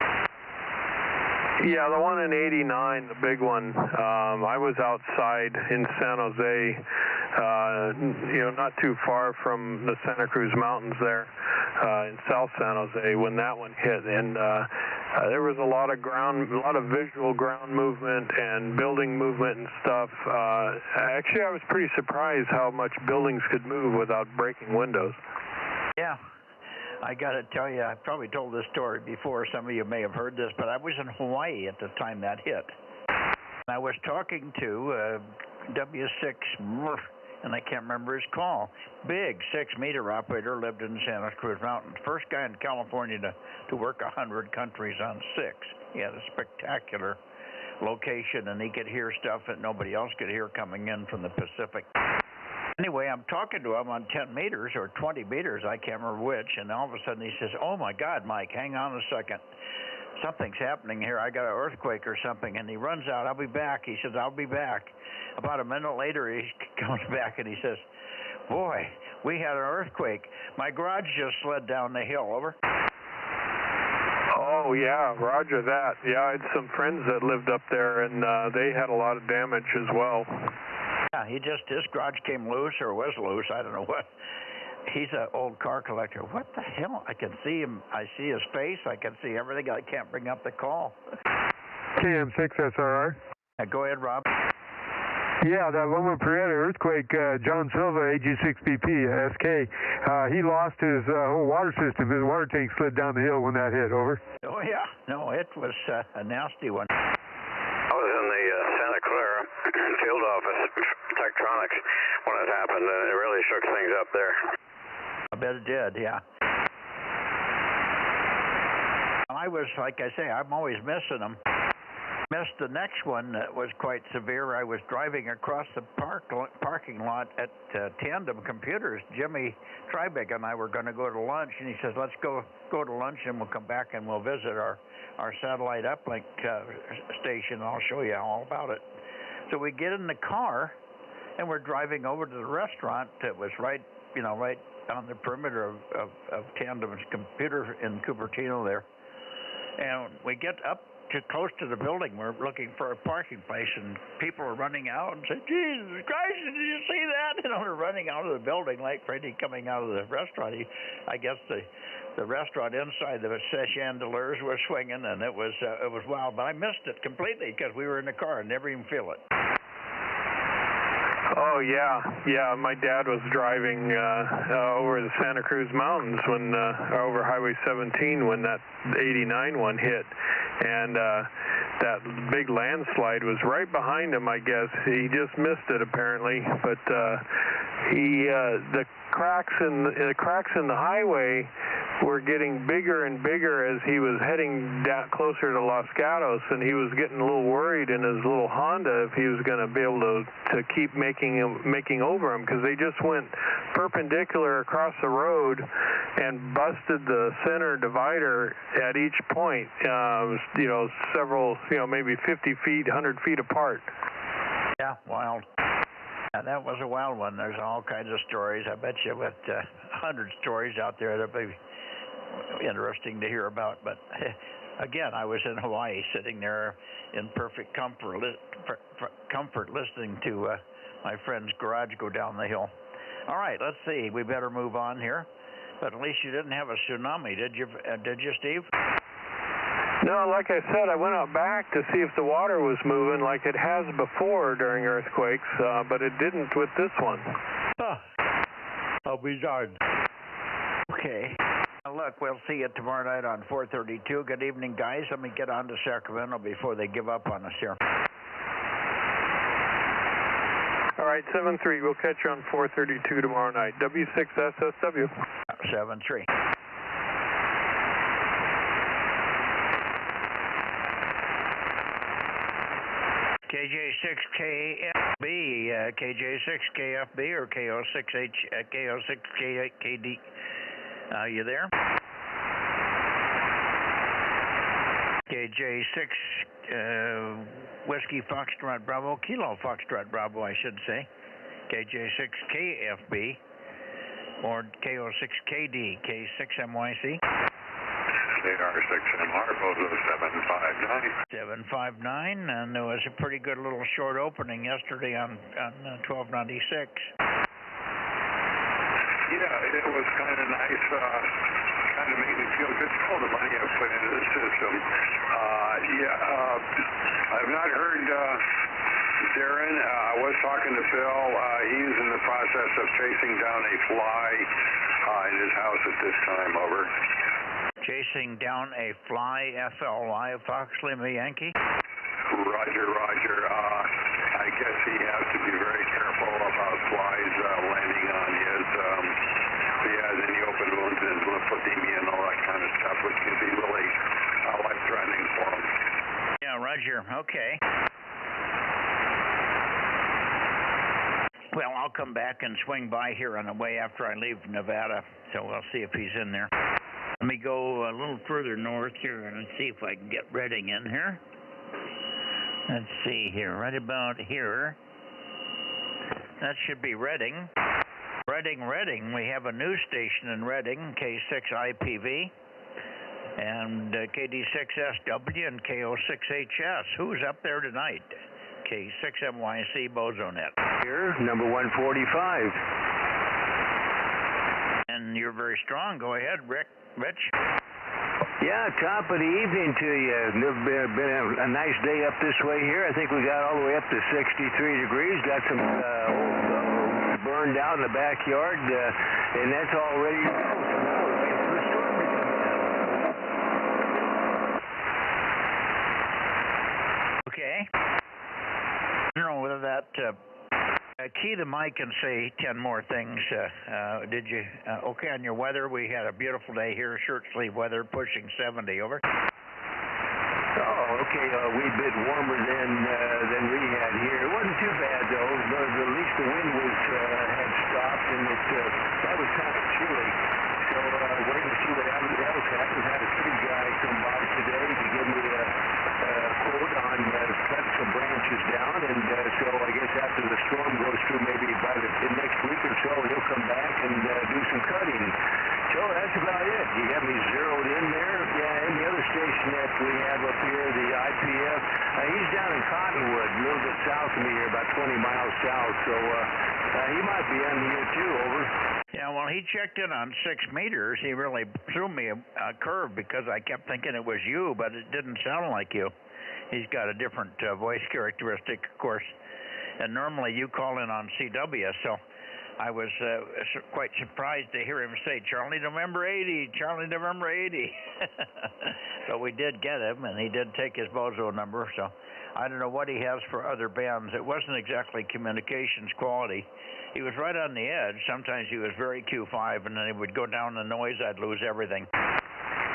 Yeah, the one in '89, the big one. I was outside in San Jose, not too far from the Santa Cruz Mountains there, in South San Jose when that one hit, and there was a lot of visual ground movement and building movement and stuff. Actually, I was pretty surprised how much buildings could move without breaking windows. Yeah. I got to tell you, I probably told this story before. Some of you may have heard this, but I was in Hawaii at the time that hit. I was talking to W6, and I can't remember his call. Big 6-meter operator, lived in Santa Cruz Mountains. First guy in California to work 100 countries on 6. He had a spectacular location, and he could hear stuff that nobody else could hear coming in from the Pacific. Anyway, I'm talking to him on 10 meters or 20 meters, I can't remember which, and all of a sudden he says, "Oh my God, Mike, hang on a second. Something's happening here. I got an earthquake or something." And he runs out. "I'll be back." He says, "I'll be back." About a minute later, he comes back and he says, "Boy, we had an earthquake. My garage just slid down the hill." Over. Oh, yeah, roger that. Yeah, I had some friends that lived up there, and they had a lot of damage as well. Yeah, his garage came loose or was loose. I don't know what. He's an old car collector. What the hell? I can see him. I see his face. I can see everything. I can't bring up the call. KM6SRR. Go ahead, Rob. Yeah, that Loma Prieta earthquake, John Silva, AG6BP, SK, he lost his whole water system. His water tank slid down the hill when that hit. Over. Oh, yeah. No, it was a nasty one. I was in the Santa Clara field office, Tektronix, when it happened, and it really shook things up there. I bet it did, yeah. I was, like I say, I'm always missing them. Missed the next one that was quite severe. I was driving across the parking lot at Tandem Computers. Jimmy Tribeck and I were going to go to lunch, and he says, "Let's go to lunch, and we'll come back and we'll visit our satellite uplink station. I'll show you all about it." So we get in the car, and we're driving over to the restaurant that was right on the perimeter of Tandem's computer in Cupertino there. And we get up close to the building. We're looking for a parking place, and people are running out and say, "Jesus Christ, did you see that?" They're running out of the building like Freddie coming out of the restaurant. I guess the restaurant inside the chandeliers were swinging, and it was wild. But I missed it completely because we were in the car and never even feel it. Oh, yeah. My dad was driving over the Santa Cruz Mountains over Highway 17 when that '89 one hit. And that big landslide was right behind him, I guess. He just missed it, apparently. But the cracks in the highway were getting bigger and bigger as he was heading down closer to Los Gatos, and he was getting a little worried in his little Honda if he was going to be able to keep making over him, because they just went perpendicular across the road and busted the center divider at each point, you know, several, you know, maybe 50 feet, 100 feet apart. Yeah, wild. That was a wild one. There's all kinds of stories. I bet you with 100 stories out there that'd be interesting to hear about. But again, I was in Hawaii, sitting there in perfect comfort listening to my friend's garage go down the hill. All right, let's see. We better move on here. But at least you didn't have a tsunami, did you, Steve? No, like I said, I went out back to see if the water was moving like it has before during earthquakes, but it didn't with this one. Huh. I'll be darned. Okay. Look, we'll see you tomorrow night on 432. Good evening, guys. Let me get on to Sacramento before they give up on us here. All right, 7-3. We'll catch you on 432 tomorrow night. W6SSW. 7-3. KJ6KFB, KJ6KFB or KO6KD. You there? KJ6 Whiskey Foxtrot Bravo, Kilo Foxtrot Bravo, I should say. KJ6KFB or KO6KD, K6MYC. AR6MR, Bozo 759. 759, and there was a pretty good little short opening yesterday on 1296. Yeah, it was kind of nice. Kind of made me feel good for all the money I put into the system. I've not heard Darren. I was talking to Phil. He's in the process of chasing down a fly in his house at this time. Over. Chasing down a fly, FLY, Fox Lima Yankee? Roger. I guess he has to be very careful about flies landing on his, if he has any open wounds in his lymphedema and all that kind of stuff, which can be really life-threatening for him. Yeah, Roger. Okay. Well, I'll come back and swing by here on the way after I leave Nevada, so we'll see if he's in there. Let me go a little further north here and see if I can get Redding in here. Let's see here, right about here. That should be Redding. Redding. We have a news station in Redding, K6IPV, and KD6SW and KO6HS. Who's up there tonight? K6MYC Bozo Net. Here, number 145. And you're very strong. Go ahead, Rich. Yeah, top of the evening to you. Been a nice day up this way here. I think we got all the way up to 63 degrees. Got some old burned out in the backyard, and that's all ready to go. So now we're waiting for the storm to come down. Okay. I don't know whether that... key the mic and say 10 more things. Did you, okay, on your weather, we had a beautiful day here, shirt sleeve weather, pushing 70, over. Oh, okay, a wee bit warmer than we had here. It wasn't too bad, though. At least the wind had stopped, and that was kind of chilly. So, waiting to see what else happens. Had a tree guy come by today to give me a quote on cutting some branches down, and so I guess after the storm goes through, maybe by the next week or so, he'll come back and do some cutting. So that's about it. You got me zeroed in there. Yeah, and the other station that we have up here, the IPF, he's down in Cottonwood, a little bit south of me here, about 20 miles south. So he might be on here too, over. Yeah, well, he checked in on 6 meters. He really threw me a curve because I kept thinking it was you, but it didn't sound like you. He's got a different voice characteristic, of course. And normally you call in on CW, so I was quite surprised to hear him say, Charlie, November 80, Charlie, November 80. So we did get him, and he did take his Bozo number. So I don't know what he has for other bands. It wasn't exactly communications quality. He was right on the edge. Sometimes he was very Q5, and then he would go down the noise. I'd lose everything.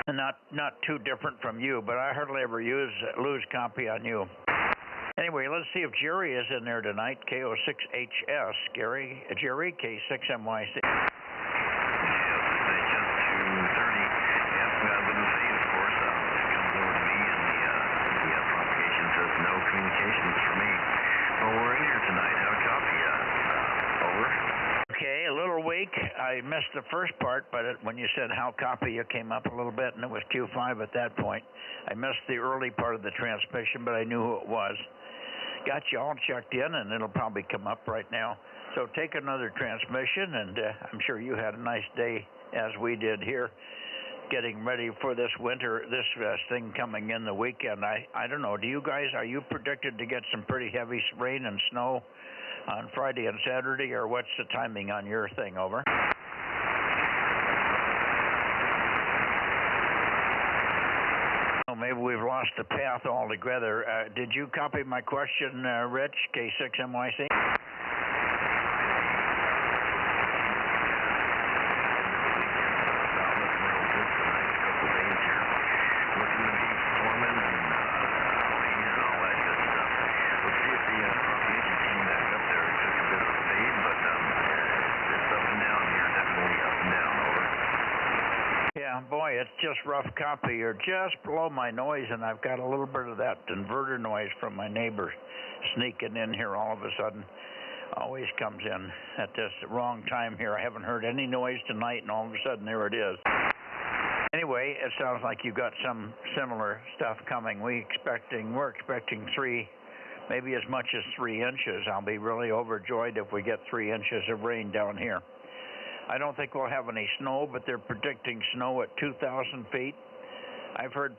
And not too different from you, but I hardly ever lose copy on you. Anyway, let's see if Jerry is in there tonight. KO6HS, Jerry, K6MYC. Communications for me. Well, we're in here tonight. Have a copy. Over. Okay, a little weak. I missed the first part, but when you said how copy, you came up a little bit, and it was Q5 at that point. I missed the early part of the transmission, but I knew who it was. Got you all checked in, and it'll probably come up right now. So take another transmission, and I'm sure you had a nice day, as we did here, getting ready for this winter, this thing coming in the weekend. I don't know, are you predicted to get some pretty heavy rain and snow on Friday and Saturday, or what's the timing on your thing? Over. Oh, maybe we've lost the path altogether. Did you copy my question, Rich, K6MYC? Boy, it's just rough copy. You're just below my noise, and I've got a little bit of that inverter noise from my neighbor sneaking in here all of a sudden. Always comes in at this wrong time here. I haven't heard any noise tonight, and all of a sudden there it is. Anyway, it sounds like you got some similar stuff coming. We're expecting 3, maybe as much as 3 inches. I'll be really overjoyed if we get 3 inches of rain down here. I don't think we'll have any snow, but they're predicting snow at 2,000 feet. I've heard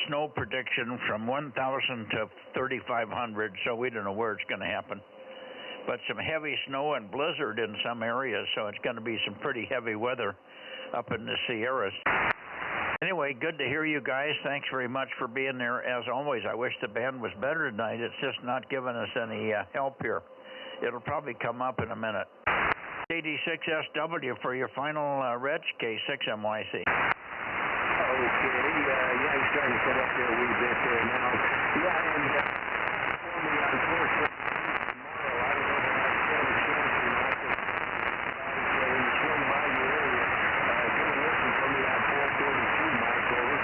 snow prediction from 1,000 to 3,500, so we don't know where it's going to happen. But some heavy snow and blizzard in some areas, so it's going to be some pretty heavy weather up in the Sierras. Anyway, good to hear you guys. Thanks very much for being there. As always, I wish the band was better tonight. It's just not giving us any help here. It'll probably come up in a minute. KD6SW for your final, Rich, K6MYC. Okay, yeah, I'm starting to come up there a wee bit there now. Yeah, and for me on 4:30 tomorrow, I don't know if I have a chance or not, but when you swing by the area, give a listen for me on 4:32, Mike, over.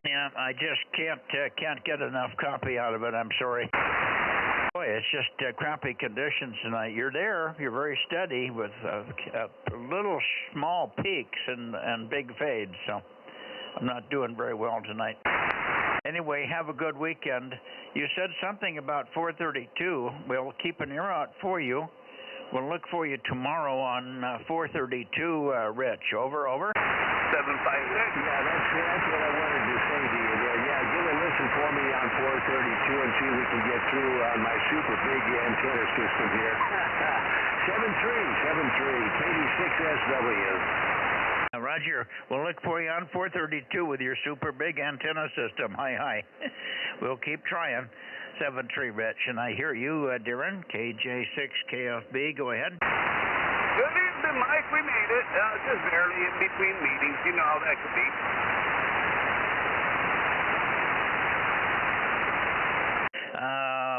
Yeah, I just can't get enough copy out of it. I'm sorry. Boy, it's just crappy conditions tonight. You're there. You're very steady with little small peaks and big fades. So I'm not doing very well tonight. Anyway, have a good weekend. You said something about 432. We'll keep an ear out for you. We'll look for you tomorrow on 432, Rich. Over. 756. Yeah, that's what I wanted to say to you there. Yeah, give a listen for me on 432 and see if we can get through on my super big antenna system here. 73, KD6SW. Roger. We'll look for you on 432 with your super big antenna system. Hi. We'll keep trying. 73, Rich. And I hear you, Darren, KJ6KFB. Go ahead. Good evening, Mike. We made it. Just barely in between meetings. You know how that could be.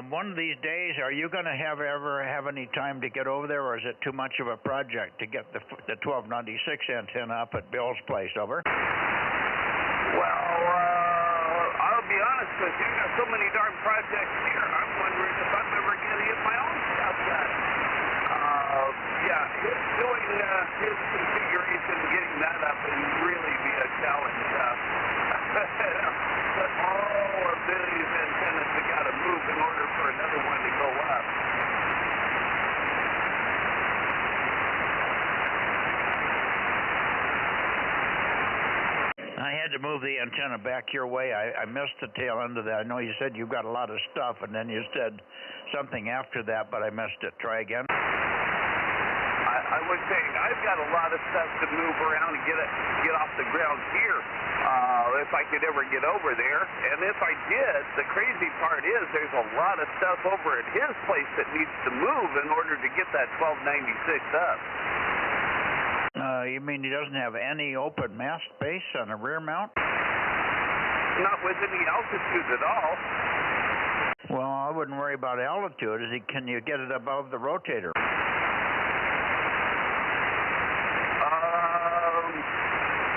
One of these days, are you going to ever have any time to get over there, or is it too much of a project to get the 1296 antenna up at Bill's place? Over. Well, I'll be honest with you. Got so many darn projects here. I'm wondering if I'm ever going to get my own stuff done. Doing his configuration, getting that up, and really be a challenge. But all of these antennas have got to move in order for another one to go up. I had to move the antenna back your way. I missed the tail end of that. I know you said you've got a lot of stuff, and then you said something after that, but I missed it. Try again. I was saying I've got a lot of stuff to move around and get off the ground here. if I could ever get over there. And if I did, the crazy part is there's a lot of stuff over at his place that needs to move in order to get that 1296 up. You mean he doesn't have any open mast space on a rear mount? Not with any altitude at all. Well, I wouldn't worry about altitude. Can you get it above the rotator?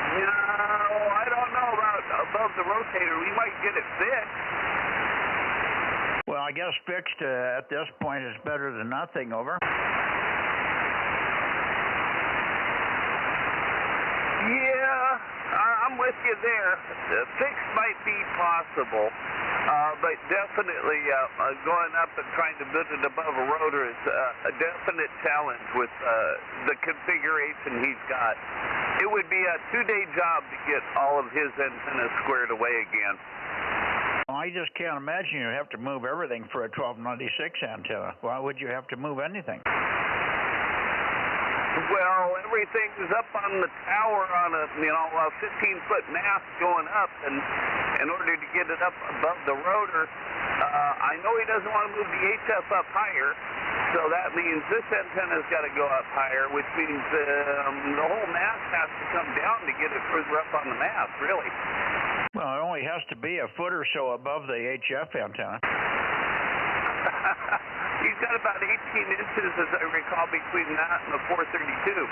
No, I don't know about above the rotator. We might get it fixed. Well, I guess fixed at this point is better than nothing, over. Yeah, I'm with you there. Fixed might be possible, but definitely going up and trying to build it above a rotor is a definite challenge with the configuration he's got. It would be a 2-day job to get all of his antennas squared away again. Well, I just can't imagine you'd have to move everything for a 1296 antenna. Why would you have to move anything? Well, everything is up on the tower on a 15-foot mast going up, and in order to get it up above the rotor, I know he doesn't want to move the HF up higher, so that means this antenna's got to go up higher, which means the whole mast has to come down to get it further up on the mast, really. Well, it only has to be a foot or so above the HF antenna. He's got about 18 inches, as I recall, between that and the 432.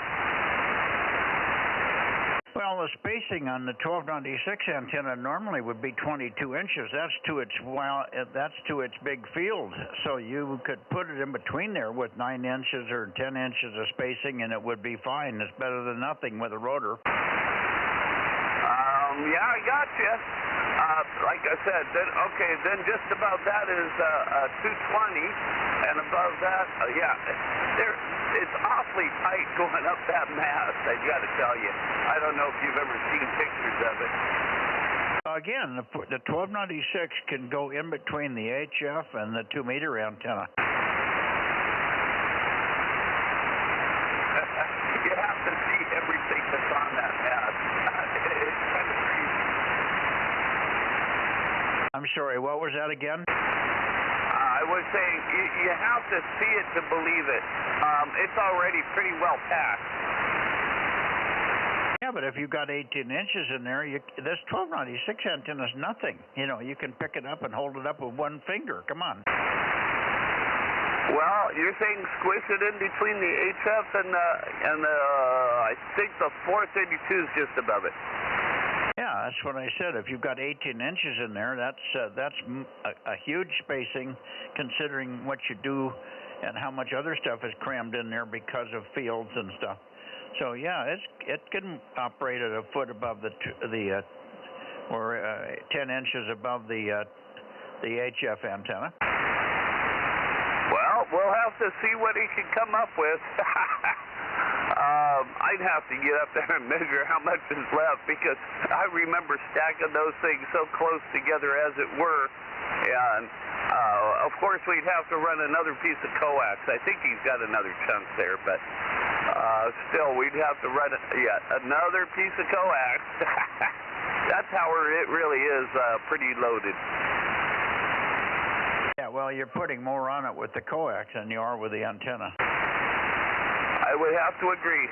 Well, the spacing on the 1296 antenna normally would be 22 inches. That's to its big field. So you could put it in between there with 9 inches or 10 inches of spacing, and it would be fine. It's better than nothing with a rotor. Yeah, I got you. Like I said, then just above that is 220, and above that, it's awfully tight going up that mast, I got to tell you. I don't know if you've ever seen pictures of it. Again, the 1296 can go in between the HF and the 2-meter antenna. You have to see everything that's on that mast. It's kind of crazy. I'm sorry, what was that again? I was saying you have to see it to believe it. It's already pretty well packed. Yeah, but if you've got 18 inches in there, this 1296 antenna is nothing. You can pick it up and hold it up with one finger. Come on. Well, you're saying squish it in between the HF and the I think the 432 is just above it. Yeah, that's what I said. If you've got 18 inches in there, that's a huge spacing, considering what you do and how much other stuff is crammed in there because of fields and stuff. So yeah, it can operate at a foot above or 10 inches above the HF antenna. Well, we'll have to see what he can come up with. I'd have to get up there and measure how much is left, because I remember stacking those things so close together as it were. And, of course, we'd have to run another piece of coax. I think he's got another chunk there, but still, we'd have to run another piece of coax. That tower, it really is pretty loaded. Yeah, well, you're putting more on it with the coax than you are with the antenna. I would have to agree.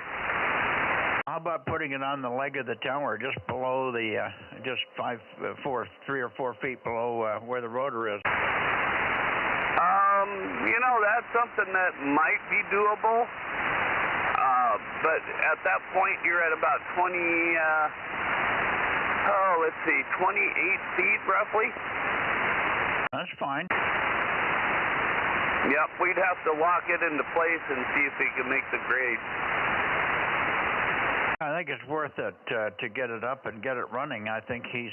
How about putting it on the leg of the tower, just below the, just 3 or 4 feet below where the rotor is? That's something that might be doable. But at that point, you're at about 28 feet roughly. That's fine. Yep, we'd have to lock it into place and see if he can make the grade. I think it's worth it to get it up and get it running. I think he's,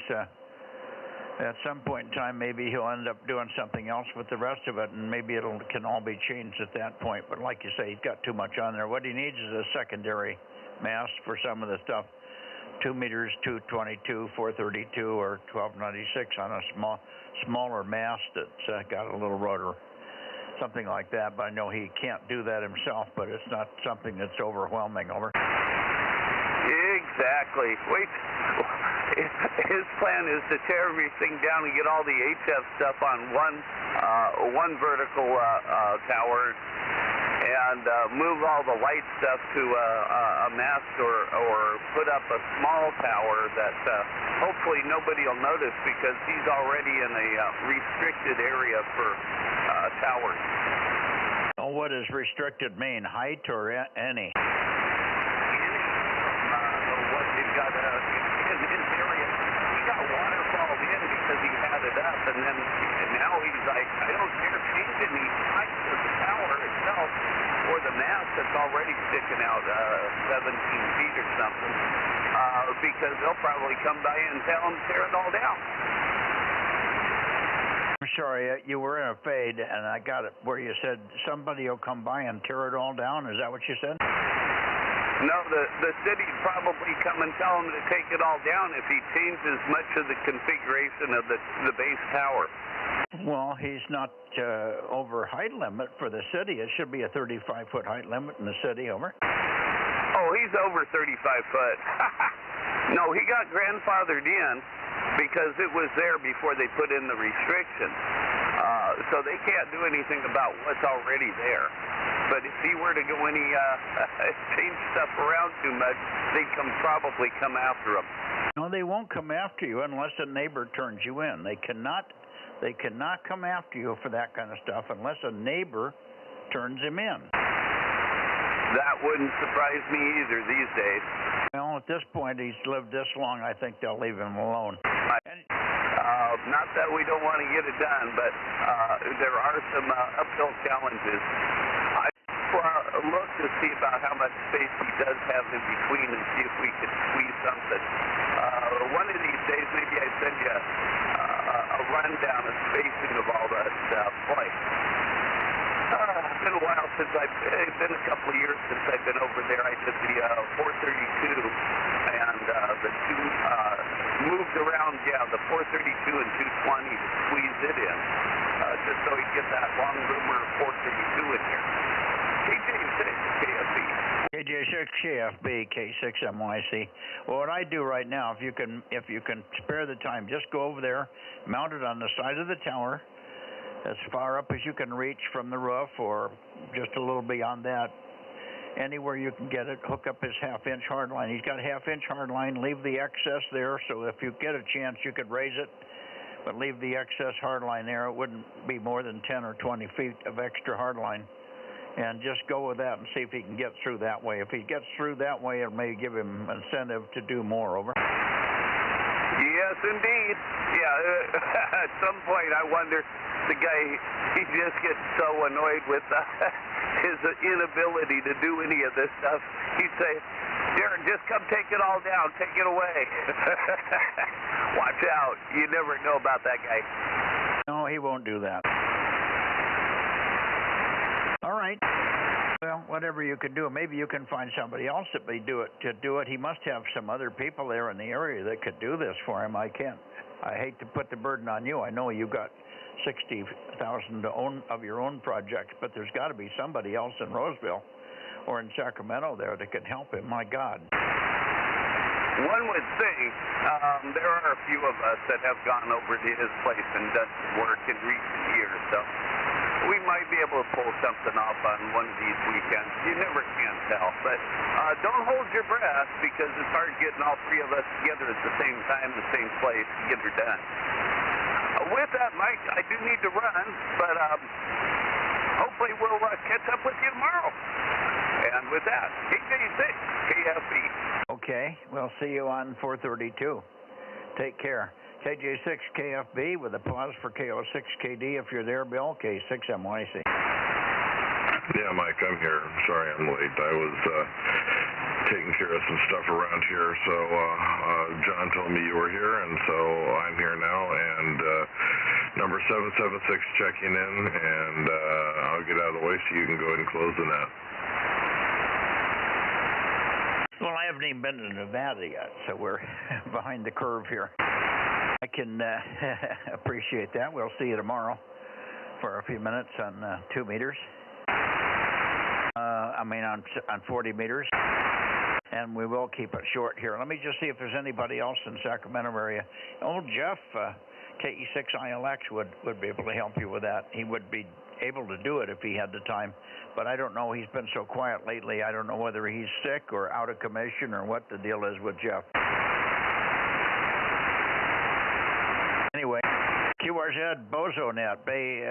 at some point in time, maybe he'll end up doing something else with the rest of it, and maybe it can all be changed at that point. But like you say, he's got too much on there. What he needs is a secondary mast for some of the stuff. 2 meters, 222, 432, or 1296 on a smaller mast that's got a little rotor. Something like that, but I know he can't do that himself, but it's not something that's overwhelming, over. Exactly. Wait, his plan is to tear everything down and get all the HF stuff on one vertical tower, and move all the light stuff to a mast or put up a small tower that hopefully nobody will notice because he's already in a restricted area for towers. Well, what does restricted mean? Height or any? What you've got in his area, he got waterfalled in because he had it up, and now he's like, I don't care change any height of the tower itself or the mast that's already sticking out 17 feet or something, because they'll probably come by and tell him to tear it all down. I'm sorry, you were in a fade, and I got it where you said somebody will come by and tear it all down. Is that what you said? No, the city'd probably come and tell him to take it all down if he changes much of the configuration of the base tower. Well, he's not over height limit for the city. It should be a 35-foot height limit in the city, over. Oh, he's over 35 foot. No, he got grandfathered in because it was there before they put in the restriction. So they can't do anything about what's already there. But if he were to go any change stuff around too much, they'd probably come after him. No, they won't come after you unless a neighbor turns you in. They cannot come after you for that kind of stuff unless a neighbor turns him in. That wouldn't surprise me either these days. Well, at this point, he's lived this long, I think they'll leave him alone. Not that we don't want to get it done, but there are some uphill challenges. I look to see about how much space he does have in between and see if we can squeeze something. One of these days, maybe I send you a rundown of spacing of all that stuff. Boy, it's been a while since it's been a couple of years since I've been over there. I did the 432 and the two moved around, the 432 and 220 to squeeze it in, just so we get that long rumor 432 in here. KJ6 KFB. KJ6 KFB, K6 MYC. Well, what I do right now, if you can spare the time, just go over there, mount it on the side of the tower, as far up as you can reach from the roof, or just a little beyond that. Anywhere you can get it, hook up his half-inch hardline. He's got a half-inch hardline. Leave the excess there, so if you get a chance, you could raise it, but leave the excess hardline there. It wouldn't be more than 10 or 20 feet of extra hardline. And just go with that and see if he can get through that way. If he gets through that way, it may give him incentive to do more, over. Yes, indeed. Yeah, at some point I wonder, the guy, he just gets so annoyed with his inability to do any of this stuff. He'd say, Darren, just come take it all down, take it away. Watch out, you never know about that guy. No, he won't do that. All right. Well, whatever you can do, maybe you can find somebody else that may do it. He must have some other people there in the area that could do this for him. I hate to put the burden on you. I know you got 60,000 of your own projects, but there's got to be somebody else in Roseville or in Sacramento there that can help him. My God. One would think there are a few of us that have gone over to his place and done some work in recent years, so we might be able to pull something off on one of these weekends. You never can tell, but don't hold your breath because it's hard getting all three of us together at the same time, the same place to get her done. With that, Mike, I do need to run, but hopefully we'll catch up with you tomorrow. And with that, KJ6 KFB. Okay, we'll see you on 432. Take care. KJ6 KFB with a pause for KO6KD if you're there, Bill. K6MYC. Yeah, Mike, I'm here. Sorry I'm late. I was taking care of some stuff around here, so John told me you were here, and so I'm here now, and number 776 checking in, and I'll get out of the way so you can go ahead and close the net. Well, I haven't even been to Nevada yet, so we're behind the curve here. I can appreciate that. We'll see you tomorrow for a few minutes on 2 meters. On 40 meters. and we will keep it short here. Let me just see if there's anybody else in Sacramento area. Old Jeff, KE6ILX would be able to help you with that. He would be able to do it if he had the time, but I don't know. He's been so quiet lately. I don't know whether he's sick or out of commission or what the deal is with Jeff. Anyway, QRZ, Bozo Net, Bay,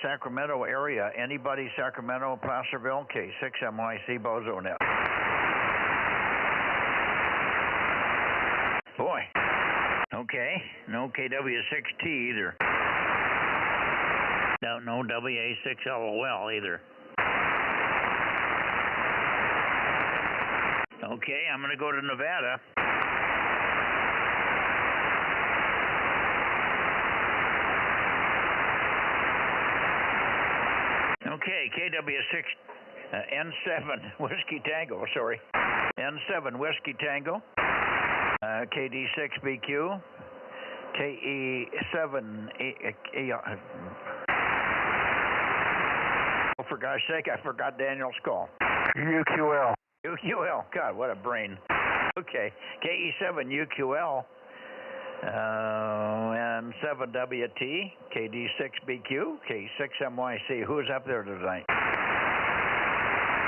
Sacramento area. Anybody Sacramento, Placerville, K6MYC, Bozo Net. Boy. Okay. No KW6T either. No WA6LOL either. Okay, I'm going to go to Nevada. Okay, KW6 N7 Whiskey Tango, sorry. N7 Whiskey Tango. KD6BQ. KE7 oh, for gosh sake, I forgot Daniel's call. UQL. UQL. God, what a brain. Okay. KE7 UQL. And 7WT, KD6BQ, K6MYC. Who's up there tonight?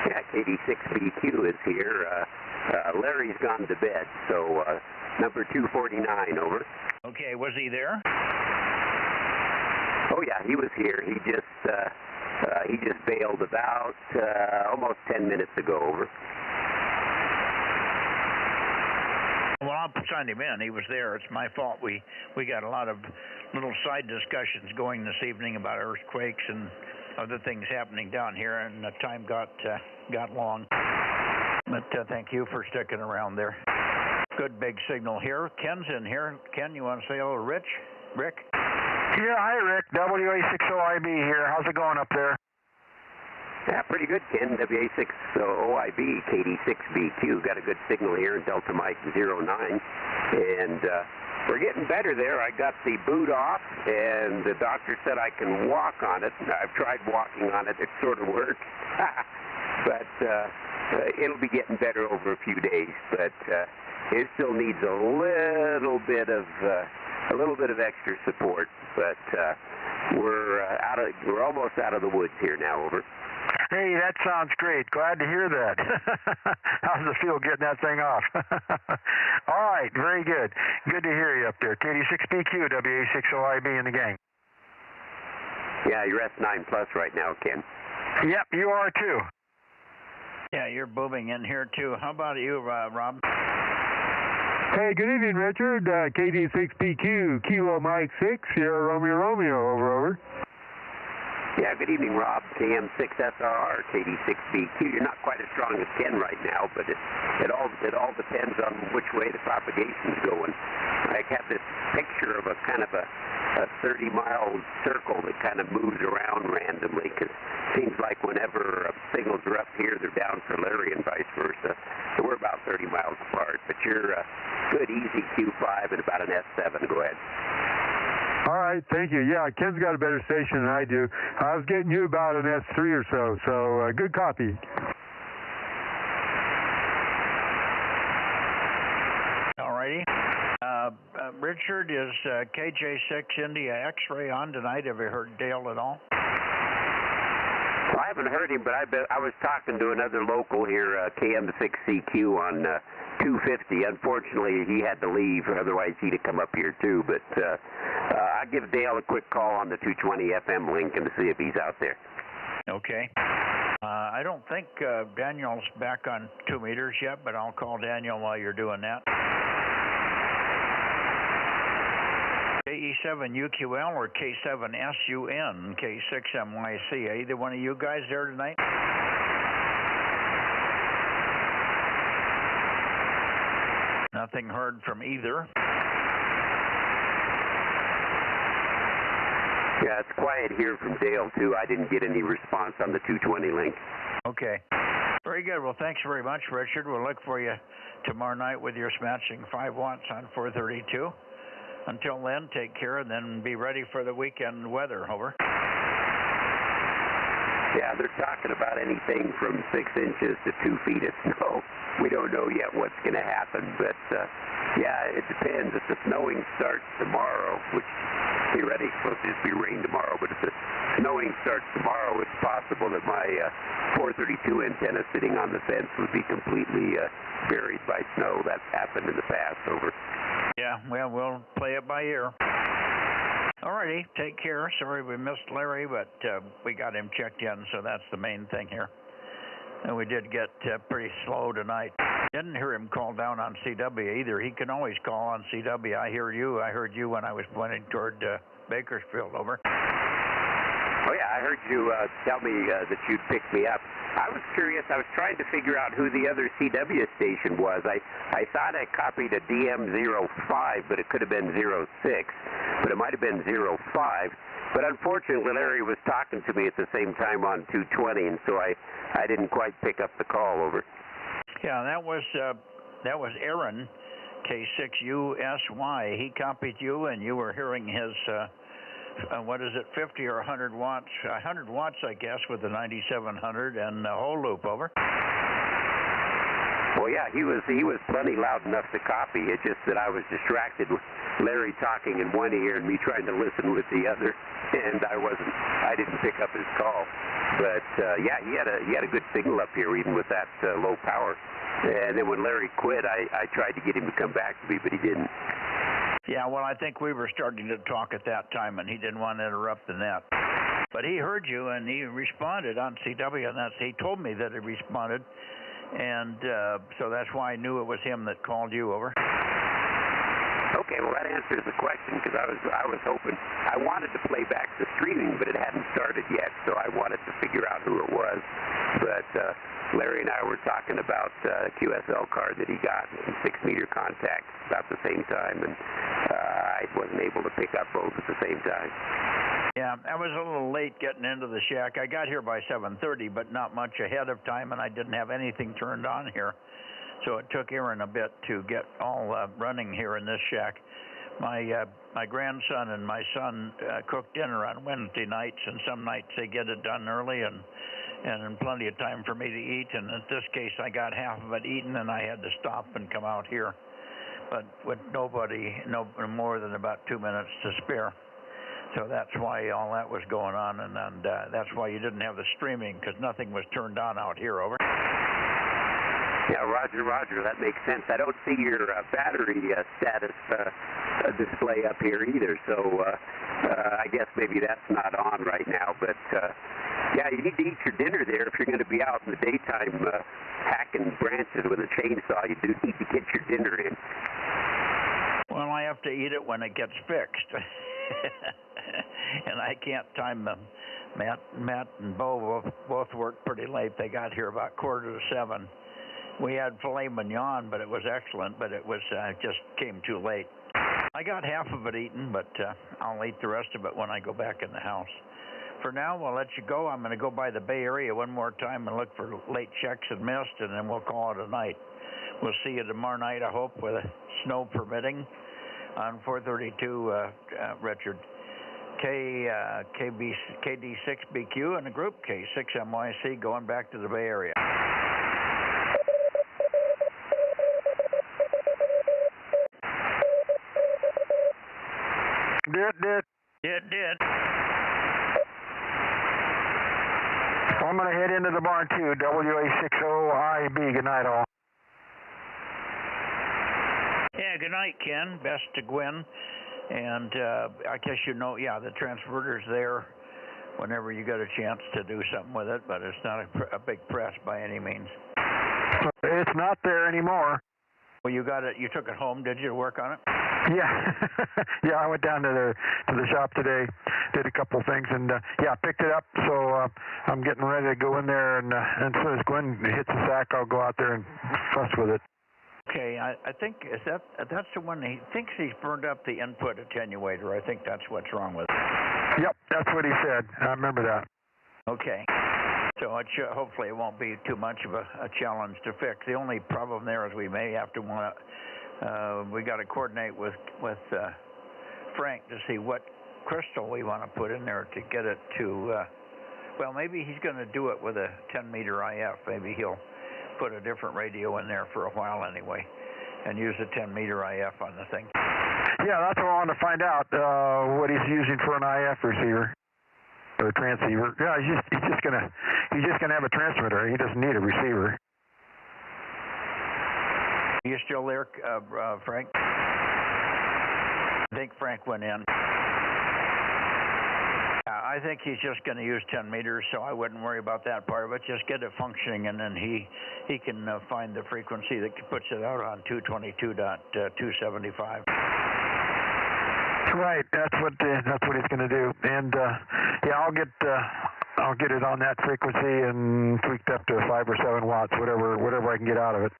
Yeah, KD6BQ is here. Larry's gone to bed, so number 249, over. Okay, was he there? Oh yeah, he was here. He just bailed about almost 10 minutes ago, over. Well, I'll sign him in. He was there. It's my fault. We got a lot of little side discussions going this evening about earthquakes and other things happening down here, and the time got long. But thank you for sticking around there. Good big signal here. Ken's in here. Ken, you want to say hello to Rick? Yeah, hi Rick. WA6OIB here. How's it going up there? Yeah, pretty good, Ken. WA6OIB, KD6BQ. Got a good signal here in Delta Mike 09. And we're getting better there. I got the boot off, and the doctor said I can walk on it. I've tried walking on it. It sort of works. But it'll be getting better over a few days. But it still needs a little bit of extra support. But we're almost out of the woods here now, over. Hey, that sounds great. Glad to hear that. How's it feel getting that thing off? All right, very good. Good to hear you up there. KD6BQ, WA6OIB in the gang. Yeah, you're S9 plus right now, Ken. Yep, you are too. Yeah, you're booming in here too. How about you, Rob? Hey, good evening, Richard. KD6PQ, Kilo Mike 6, Sierra Romeo, over. Yeah, good evening, Rob. KM6SRR, KD6BQ. You're not quite as strong as Ken right now, but it all depends on which way the propagation's going. I have this picture of a kind of a 30-mile circle that kind of moves around randomly, because it seems like whenever signals are up here, they're down for Larry and vice versa. So we're about 30 miles apart. But you're good, easy Q5 and about an S7. Go ahead. All right, thank you. Yeah, Ken's got a better station than I do. I was getting you about an S3 or so good copy. All righty. Richard, is KJ6 India X-ray on tonight? Have you heard Dale at all? Well, I haven't heard him, but I was talking to another local here, KM6CQ on 250. Unfortunately, he had to leave, otherwise he'd have come up here too. But I'll give Dale a quick call on the 220 FM link and see if he's out there. Okay. I don't think Daniel's back on 2 meters yet, but I'll call Daniel while you're doing that. KE7UQL or K7SUN, K6MYC. Either one of you guys there tonight? Nothing heard from either. Yeah, it's quiet here from Dale, too. I didn't get any response on the 220 link. Okay. Very good. Well, thanks very much, Richard. We'll look for you tomorrow night with your matching 5 watts on 432. Until then, take care and then be ready for the weekend weather. Over. Yeah, they're talking about anything from 6 inches to 2 feet of snow. We don't know yet what's going to happen, but yeah, it depends. If the snowing starts tomorrow, which theoretically is supposed to just be rain tomorrow, but if the snowing starts tomorrow, it's possible that my 432 antenna sitting on the fence would be completely buried by snow. That's happened in the past. Over. Yeah, well, we'll play it by ear. Alrighty, take care. Sorry we missed Larry, but we got him checked in, so that's the main thing here. And we did get pretty slow tonight. Didn't hear him call down on CW either. He can always call on CW. I heard you when I was pointing toward Bakersfield. Over. Oh yeah, I heard you tell me that you'd picked me up. I was curious. I was trying to figure out who the other CW station was. I thought I copied a DM05, but it could have been 06. But it might have been 05. But unfortunately, Larry was talking to me at the same time on 220, and so I didn't quite pick up the call. Over. Yeah, that was Aaron, K6USY. He copied you, and you were hearing his, what is it, 50 or 100 watts? 100 watts, I guess, with the 9700 and the whole loop. Over. Well, yeah, he was plenty loud enough to copy. It's just that I was distracted with Larry talking in one ear and me trying to listen with the other, and I didn't pick up his call. But yeah, he had a good signal up here even with that low power. And then when Larry quit, I tried to get him to come back to me, but he didn't. Yeah, well, I think we were starting to talk at that time, and he didn't want to interrupt the net. But he heard you, and he responded on CW, and he told me that he responded. And so that's why I knew it was him that called you. Over. Okay, well that answers the question, because I was hoping, I wanted to play back the streaming, but it hadn't started yet, so I wanted to figure out who it was. But Larry and I were talking about a QSL card that he got in 6-meter contact about the same time, and I wasn't able to pick up both at the same time. Yeah, I was a little late getting into the shack. I got here by 7:30, but not much ahead of time, and I didn't have anything turned on here. So it took Aaron a bit to get all running here in this shack. My grandson and my son cook dinner on Wednesday nights, and some nights they get it done early and in plenty of time for me to eat. And in this case, I got half of it eaten, and I had to stop and come out here. But with no more than about 2 minutes to spare. So that's why all that was going on, and that's why you didn't have the streaming, because nothing was turned on out here. Over. Yeah, Roger, that makes sense. I don't see your battery status display up here either, so I guess maybe that's not on right now. But yeah, you need to eat your dinner there if you're going to be out in the daytime hacking branches with a chainsaw. You do need to get your dinner in. Well, I have to eat it when it gets fixed. And I can't time them. Matt and Bo both worked pretty late. They got here about 6:45. We had filet mignon, but it was excellent, but it was just came too late. I got half of it eaten, but I'll eat the rest of it when I go back in the house. For now, we'll let you go. I'm going to go by the Bay Area one more time and look for late checks and missed, and then we'll call it a night. We'll see you tomorrow night, I hope, with snow permitting on 432 Richard. KD6BQ and the group K6MYC going back to the Bay Area. Did. I'm going to head into the barn too, WA60IB. Good night, all. Yeah, good night, Ken. Best to Gwen. And I guess you know, yeah, the transverter's there whenever you get a chance to do something with it, but it's not a big press by any means. It's not there anymore. Well, you got it. You took it home, did you, to work on it? Yeah, yeah. I went down to the shop today, did a couple things, and yeah, picked it up. So I'm getting ready to go in there, and as soon as Gwen hits the sack, I'll go out there and fuss with it. Okay, I think that's the one. He thinks he's burned up the input attenuator. I think that's what's wrong with it. Yep, that's what he said. I remember that. Okay, so hopefully it won't be too much of a challenge to fix. The only problem there is we may have to we got to coordinate with Frank to see what crystal we want to put in there to get it to Well, maybe he's going to do it with a 10-meter IF. Maybe he'll put a different radio in there for a while anyway, and use a 10-meter IF on the thing. Yeah, that's what I wanted to find out, what he's using for an IF receiver or a transceiver. Yeah, he's just gonna have a transmitter. He doesn't need a receiver. Are you still there, Frank? I think Frank went in. I think he's just going to use 10 meters, so I wouldn't worry about that part of it. Just get it functioning, and then he can find the frequency that puts it out on 222.275. Right, that's what he's going to do. And yeah, I'll get it on that frequency and tweaked up to 5 or 7 watts, whatever I can get out of it.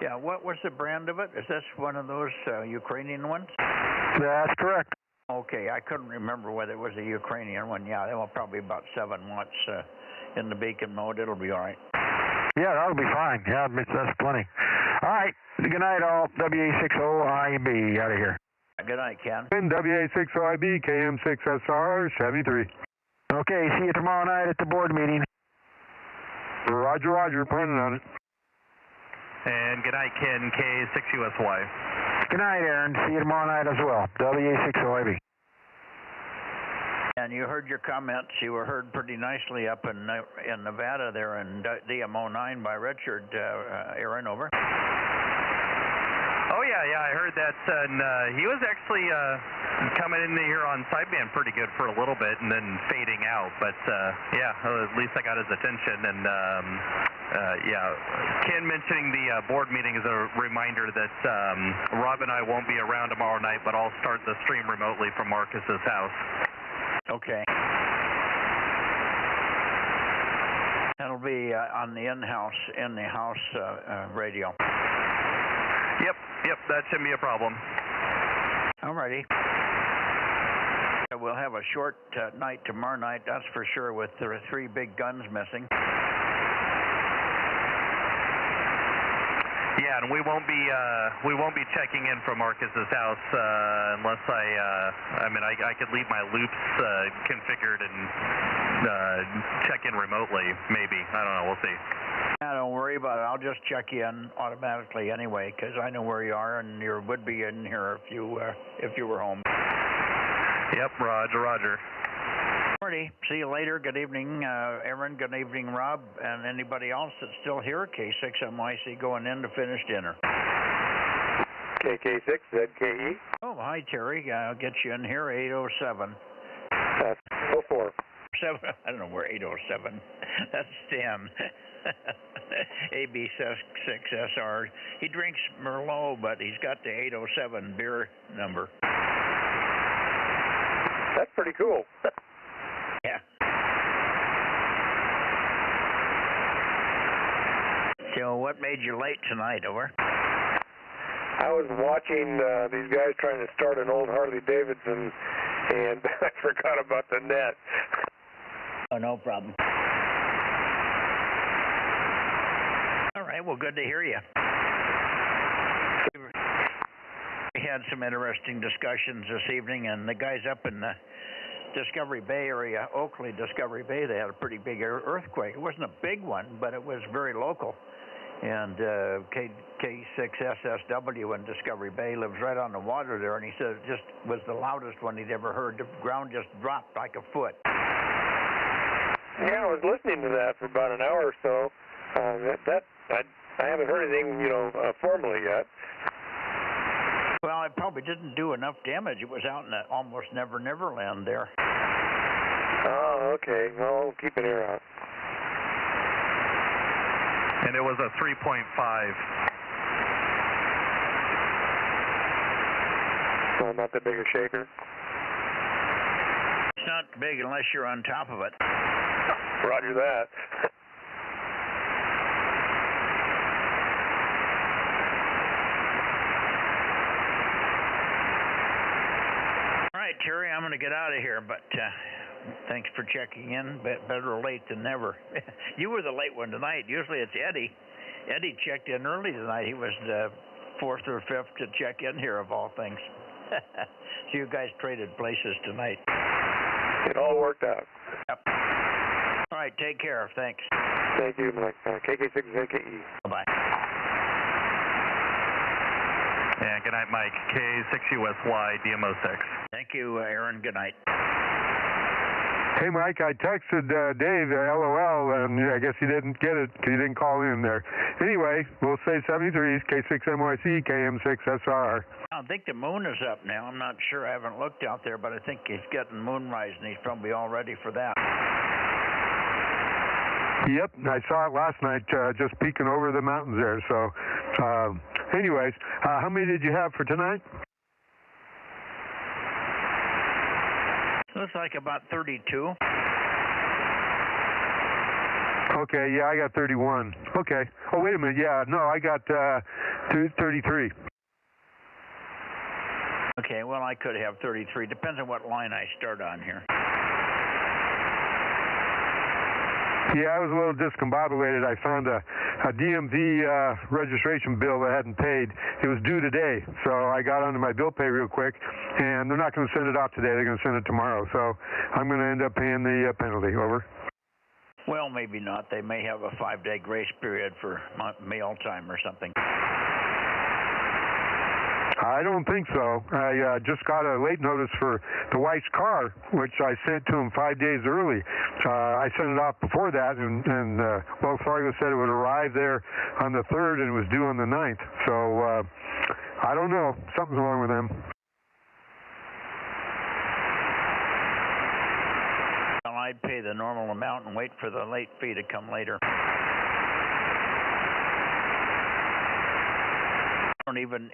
Yeah, what was the brand of it? Is this one of those Ukrainian ones? That's correct. Okay, I couldn't remember whether it was a Ukrainian one. Yeah, they were probably about 7 watts in the beacon mode. It'll be all right. Yeah, that'll be fine. Yeah, that's plenty. All right. Good night, all. WA60IB out of here. Good night, Ken. WA60IB, KM6SR, 73. Okay, see you tomorrow night at the board meeting. Roger, Roger. Planning on it. And good night, Ken, K6USY. Good night, Aaron. See you tomorrow night as well. WA60IB. And you heard your comments. You were heard pretty nicely up in Nevada there in DM09 by Richard. Aaron, over. Oh, yeah, I heard that. And he was actually coming in here on sideband pretty good for a little bit and then fading out. But, yeah, at least I got his attention. And, yeah, Ken mentioning the board meeting is a reminder that Rob and I won't be around tomorrow night, but I'll start the stream remotely from Marcus's house. Okay. That'll be on the in-house radio. Yep, that shouldn't be a problem. All righty. We'll have a short night tomorrow night, that's for sure, with the 3 big guns missing. Yeah, and we won't be checking in from Marcus's house unless I could leave my loops configured and check in remotely. Maybe, I don't know. We'll see. Yeah, don't worry about it. I'll just check you in automatically anyway, because I know where you are, and you would be in here if you were home. Yep, Roger. Alrighty, see you later. Good evening, Aaron. Good evening, Rob, and anybody else that's still here. K6MYC going in to finish dinner. KK6, ZKE. Oh, hi, Terry. I'll get you in here, 807. That's 04. 7, I don't know where 807. That's Stan. AB6SR. He drinks Merlot, but he's got the 807 beer number. That's pretty cool. Yeah. So what made you late tonight, over? I was watching these guys trying to start an old Harley Davidson, and I forgot about the net. Oh, no problem. All right, well, good to hear you. We had some interesting discussions this evening, and the guys up in the Discovery Bay area, Oakley, Discovery Bay, they had a pretty big earthquake. It wasn't a big one, but it was very local. And K6SSW in Discovery Bay lives right on the water there, and he said it just was the loudest one he'd ever heard. The ground just dropped like a foot. Yeah, I was listening to that for about an hour or so. I haven't heard anything, formally yet. Well, it probably didn't do enough damage. It was out in that almost never land there. Oh, okay. Well, I'll keep an ear out. And it was a 3.5. So not that big a shaker? It's not big unless you're on top of it. Roger that. All right, Terry, I'm going to get out of here, but thanks for checking in. Better late than never. You were the late one tonight. Usually it's Eddie. Eddie checked in early tonight. He was the 4th or 5th to check in here, of all things. So you guys traded places tonight. It all worked out. Yep. right, take care. Thanks. Thank you, Mike. KK6ZKE. Bye-bye. And good night, Mike. K6USY, DMO6. Thank you, Aaron. Good night. Hey, Mike, I texted Dave, LOL, and I guess he didn't get it because he didn't call in there. Anyway, we'll say 73s, K6MYC, KM6SR. I think the moon is up now. I'm not sure. I haven't looked out there, but I think he's getting moonrise, and he's probably all ready for that. Yep, I saw it last night just peeking over the mountains there. So, anyways, how many did you have for tonight? Looks like about 32. Okay, yeah, I got 31. Okay. Oh, wait a minute. Yeah, no, I got 33. Okay, well, I could have 33. Depends on what line I start on here. Yeah, I was a little discombobulated. I found a DMV registration bill that I hadn't paid. It was due today, so I got onto my bill pay real quick, and they're not going to send it out today. They're going to send it tomorrow, so I'm going to end up paying the penalty. Over. Well, maybe not. They may have a 5-day grace period for mail time or something. I don't think so. I just got a late notice for the wife's car, which I sent to him 5 days early. I sent it off before that, and Wells Fargo said it would arrive there on the 3rd and it was due on the 9th. So I don't know. Something's wrong with them. Well, I'd pay the normal amount and wait for the late fee to come later.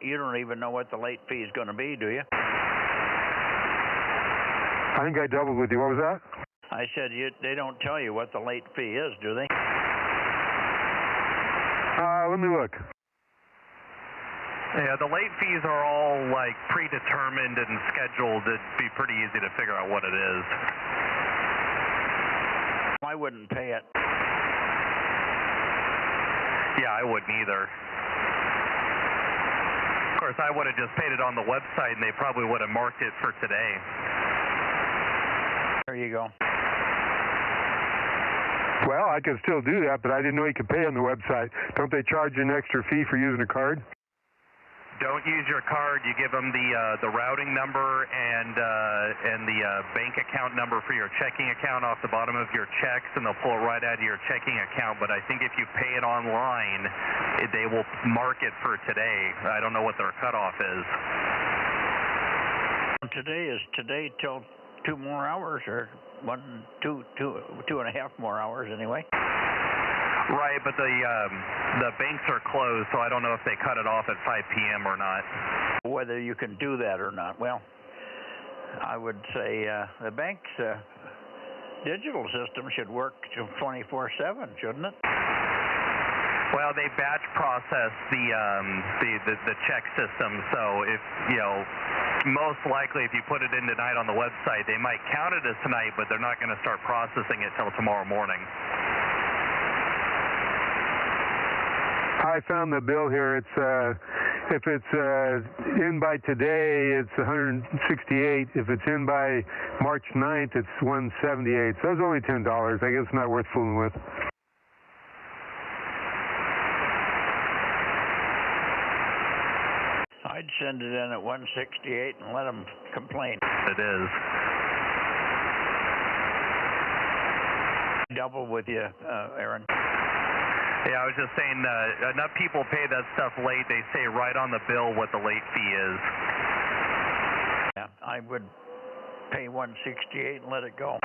You don't even know what the late fee is going to be, do you? I think I doubled with you. What was that? I said they don't tell you what the late fee is, do they? Let me look. Yeah, the late fees are all like predetermined and scheduled. It'd be pretty easy to figure out what it is. I wouldn't pay it. Yeah, I wouldn't either. Of course, I would have just paid it on the website, and they probably would have marked it for today. There you go. Well, I could still do that, but I didn't know you could pay on the website. Don't they charge you an extra fee for using a card? Don't use your card. You give them the routing number and the bank account number for your checking account off the bottom of your checks, and they'll pull it right out of your checking account. But I think if you pay it online, they will mark it for today. I don't know what their cutoff is. Today is today till 2 more hours, or 2.5 more hours anyway. Right, but the banks are closed, so I don't know if they cut it off at 5 p.m. or not. Whether you can do that or not. Well, I would say the bank's digital system should work 24/7, shouldn't it? Well, they batch process the check system, so if most likely if you put it in tonight on the website, they might count it as tonight, but they're not going to start processing it till tomorrow morning. I found the bill here. It's if it's in by today, it's 168. If it's in by March 9th, it's 178. So it's only $10. I guess it's not worth fooling with. I'd send it in at 168 and let them complain. It is. Double with you, Aaron. Yeah, I was just saying enough people pay that stuff late. They say right on the bill what the late fee is. Yeah, I would pay 168 and let it go.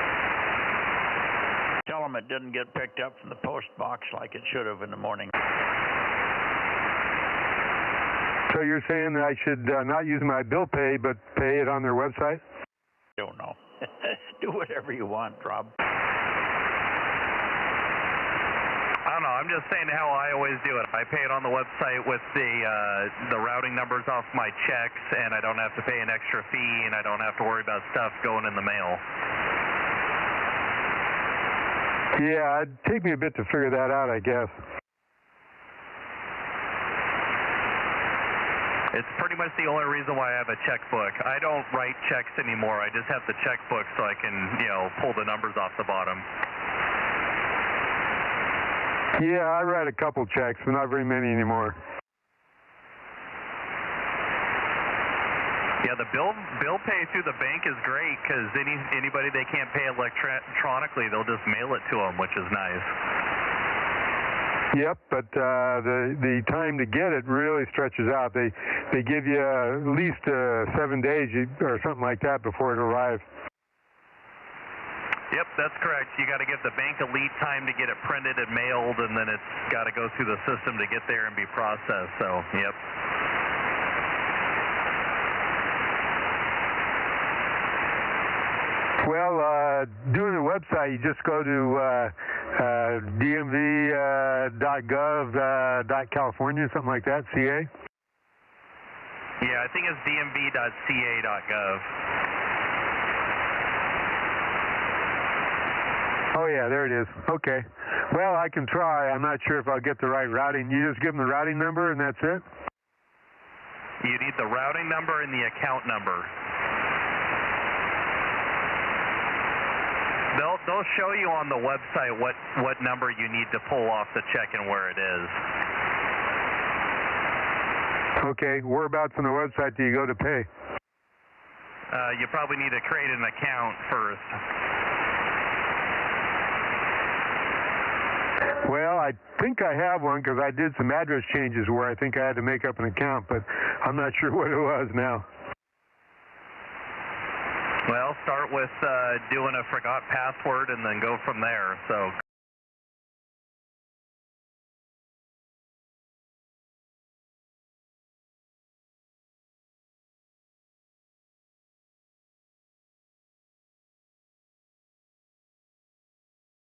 Tell them it didn't get picked up from the post box like it should have in the morning. So you're saying that I should not use my bill pay, but pay it on their website? Don't know. Do whatever you want, Rob. I don't know. I'm just saying how I always do it. I pay it on the website with the routing numbers off my checks, and I don't have to pay an extra fee, and I don't have to worry about stuff going in the mail. Yeah, it'd take me a bit to figure that out, I guess. It's pretty much the only reason why I have a checkbook. I don't write checks anymore. I just have the checkbook so I can, pull the numbers off the bottom. Yeah, I write a couple checks, but not very many anymore. Yeah, the bill pay through the bank is great because anybody they can't pay electronically, they'll just mail it to them, which is nice. Yep, but the time to get it really stretches out. They give you at least 7 days or something like that before it arrives. Yep, that's correct. You got to give the bank a lead time to get it printed and mailed, and then it's got to go through the system to get there and be processed. So, yep. Well, doing the website, you just go to dmv.gov.california, something like that, CA? Yeah, I think it's dmv.ca.gov. Oh, yeah, there it is. Okay. Well, I can try. I'm not sure if I'll get the right routing. You just give them the routing number, and that's it? You need the routing number and the account number. They'll show you on the website what number you need to pull off the check and where it is. Okay. Whereabouts on the website do you go to pay? You probably need to create an account first. Well, I think I have one because I did some address changes where I think I had to make up an account, but I'm not sure what it was now. Well, start with doing a forgot password and then go from there. So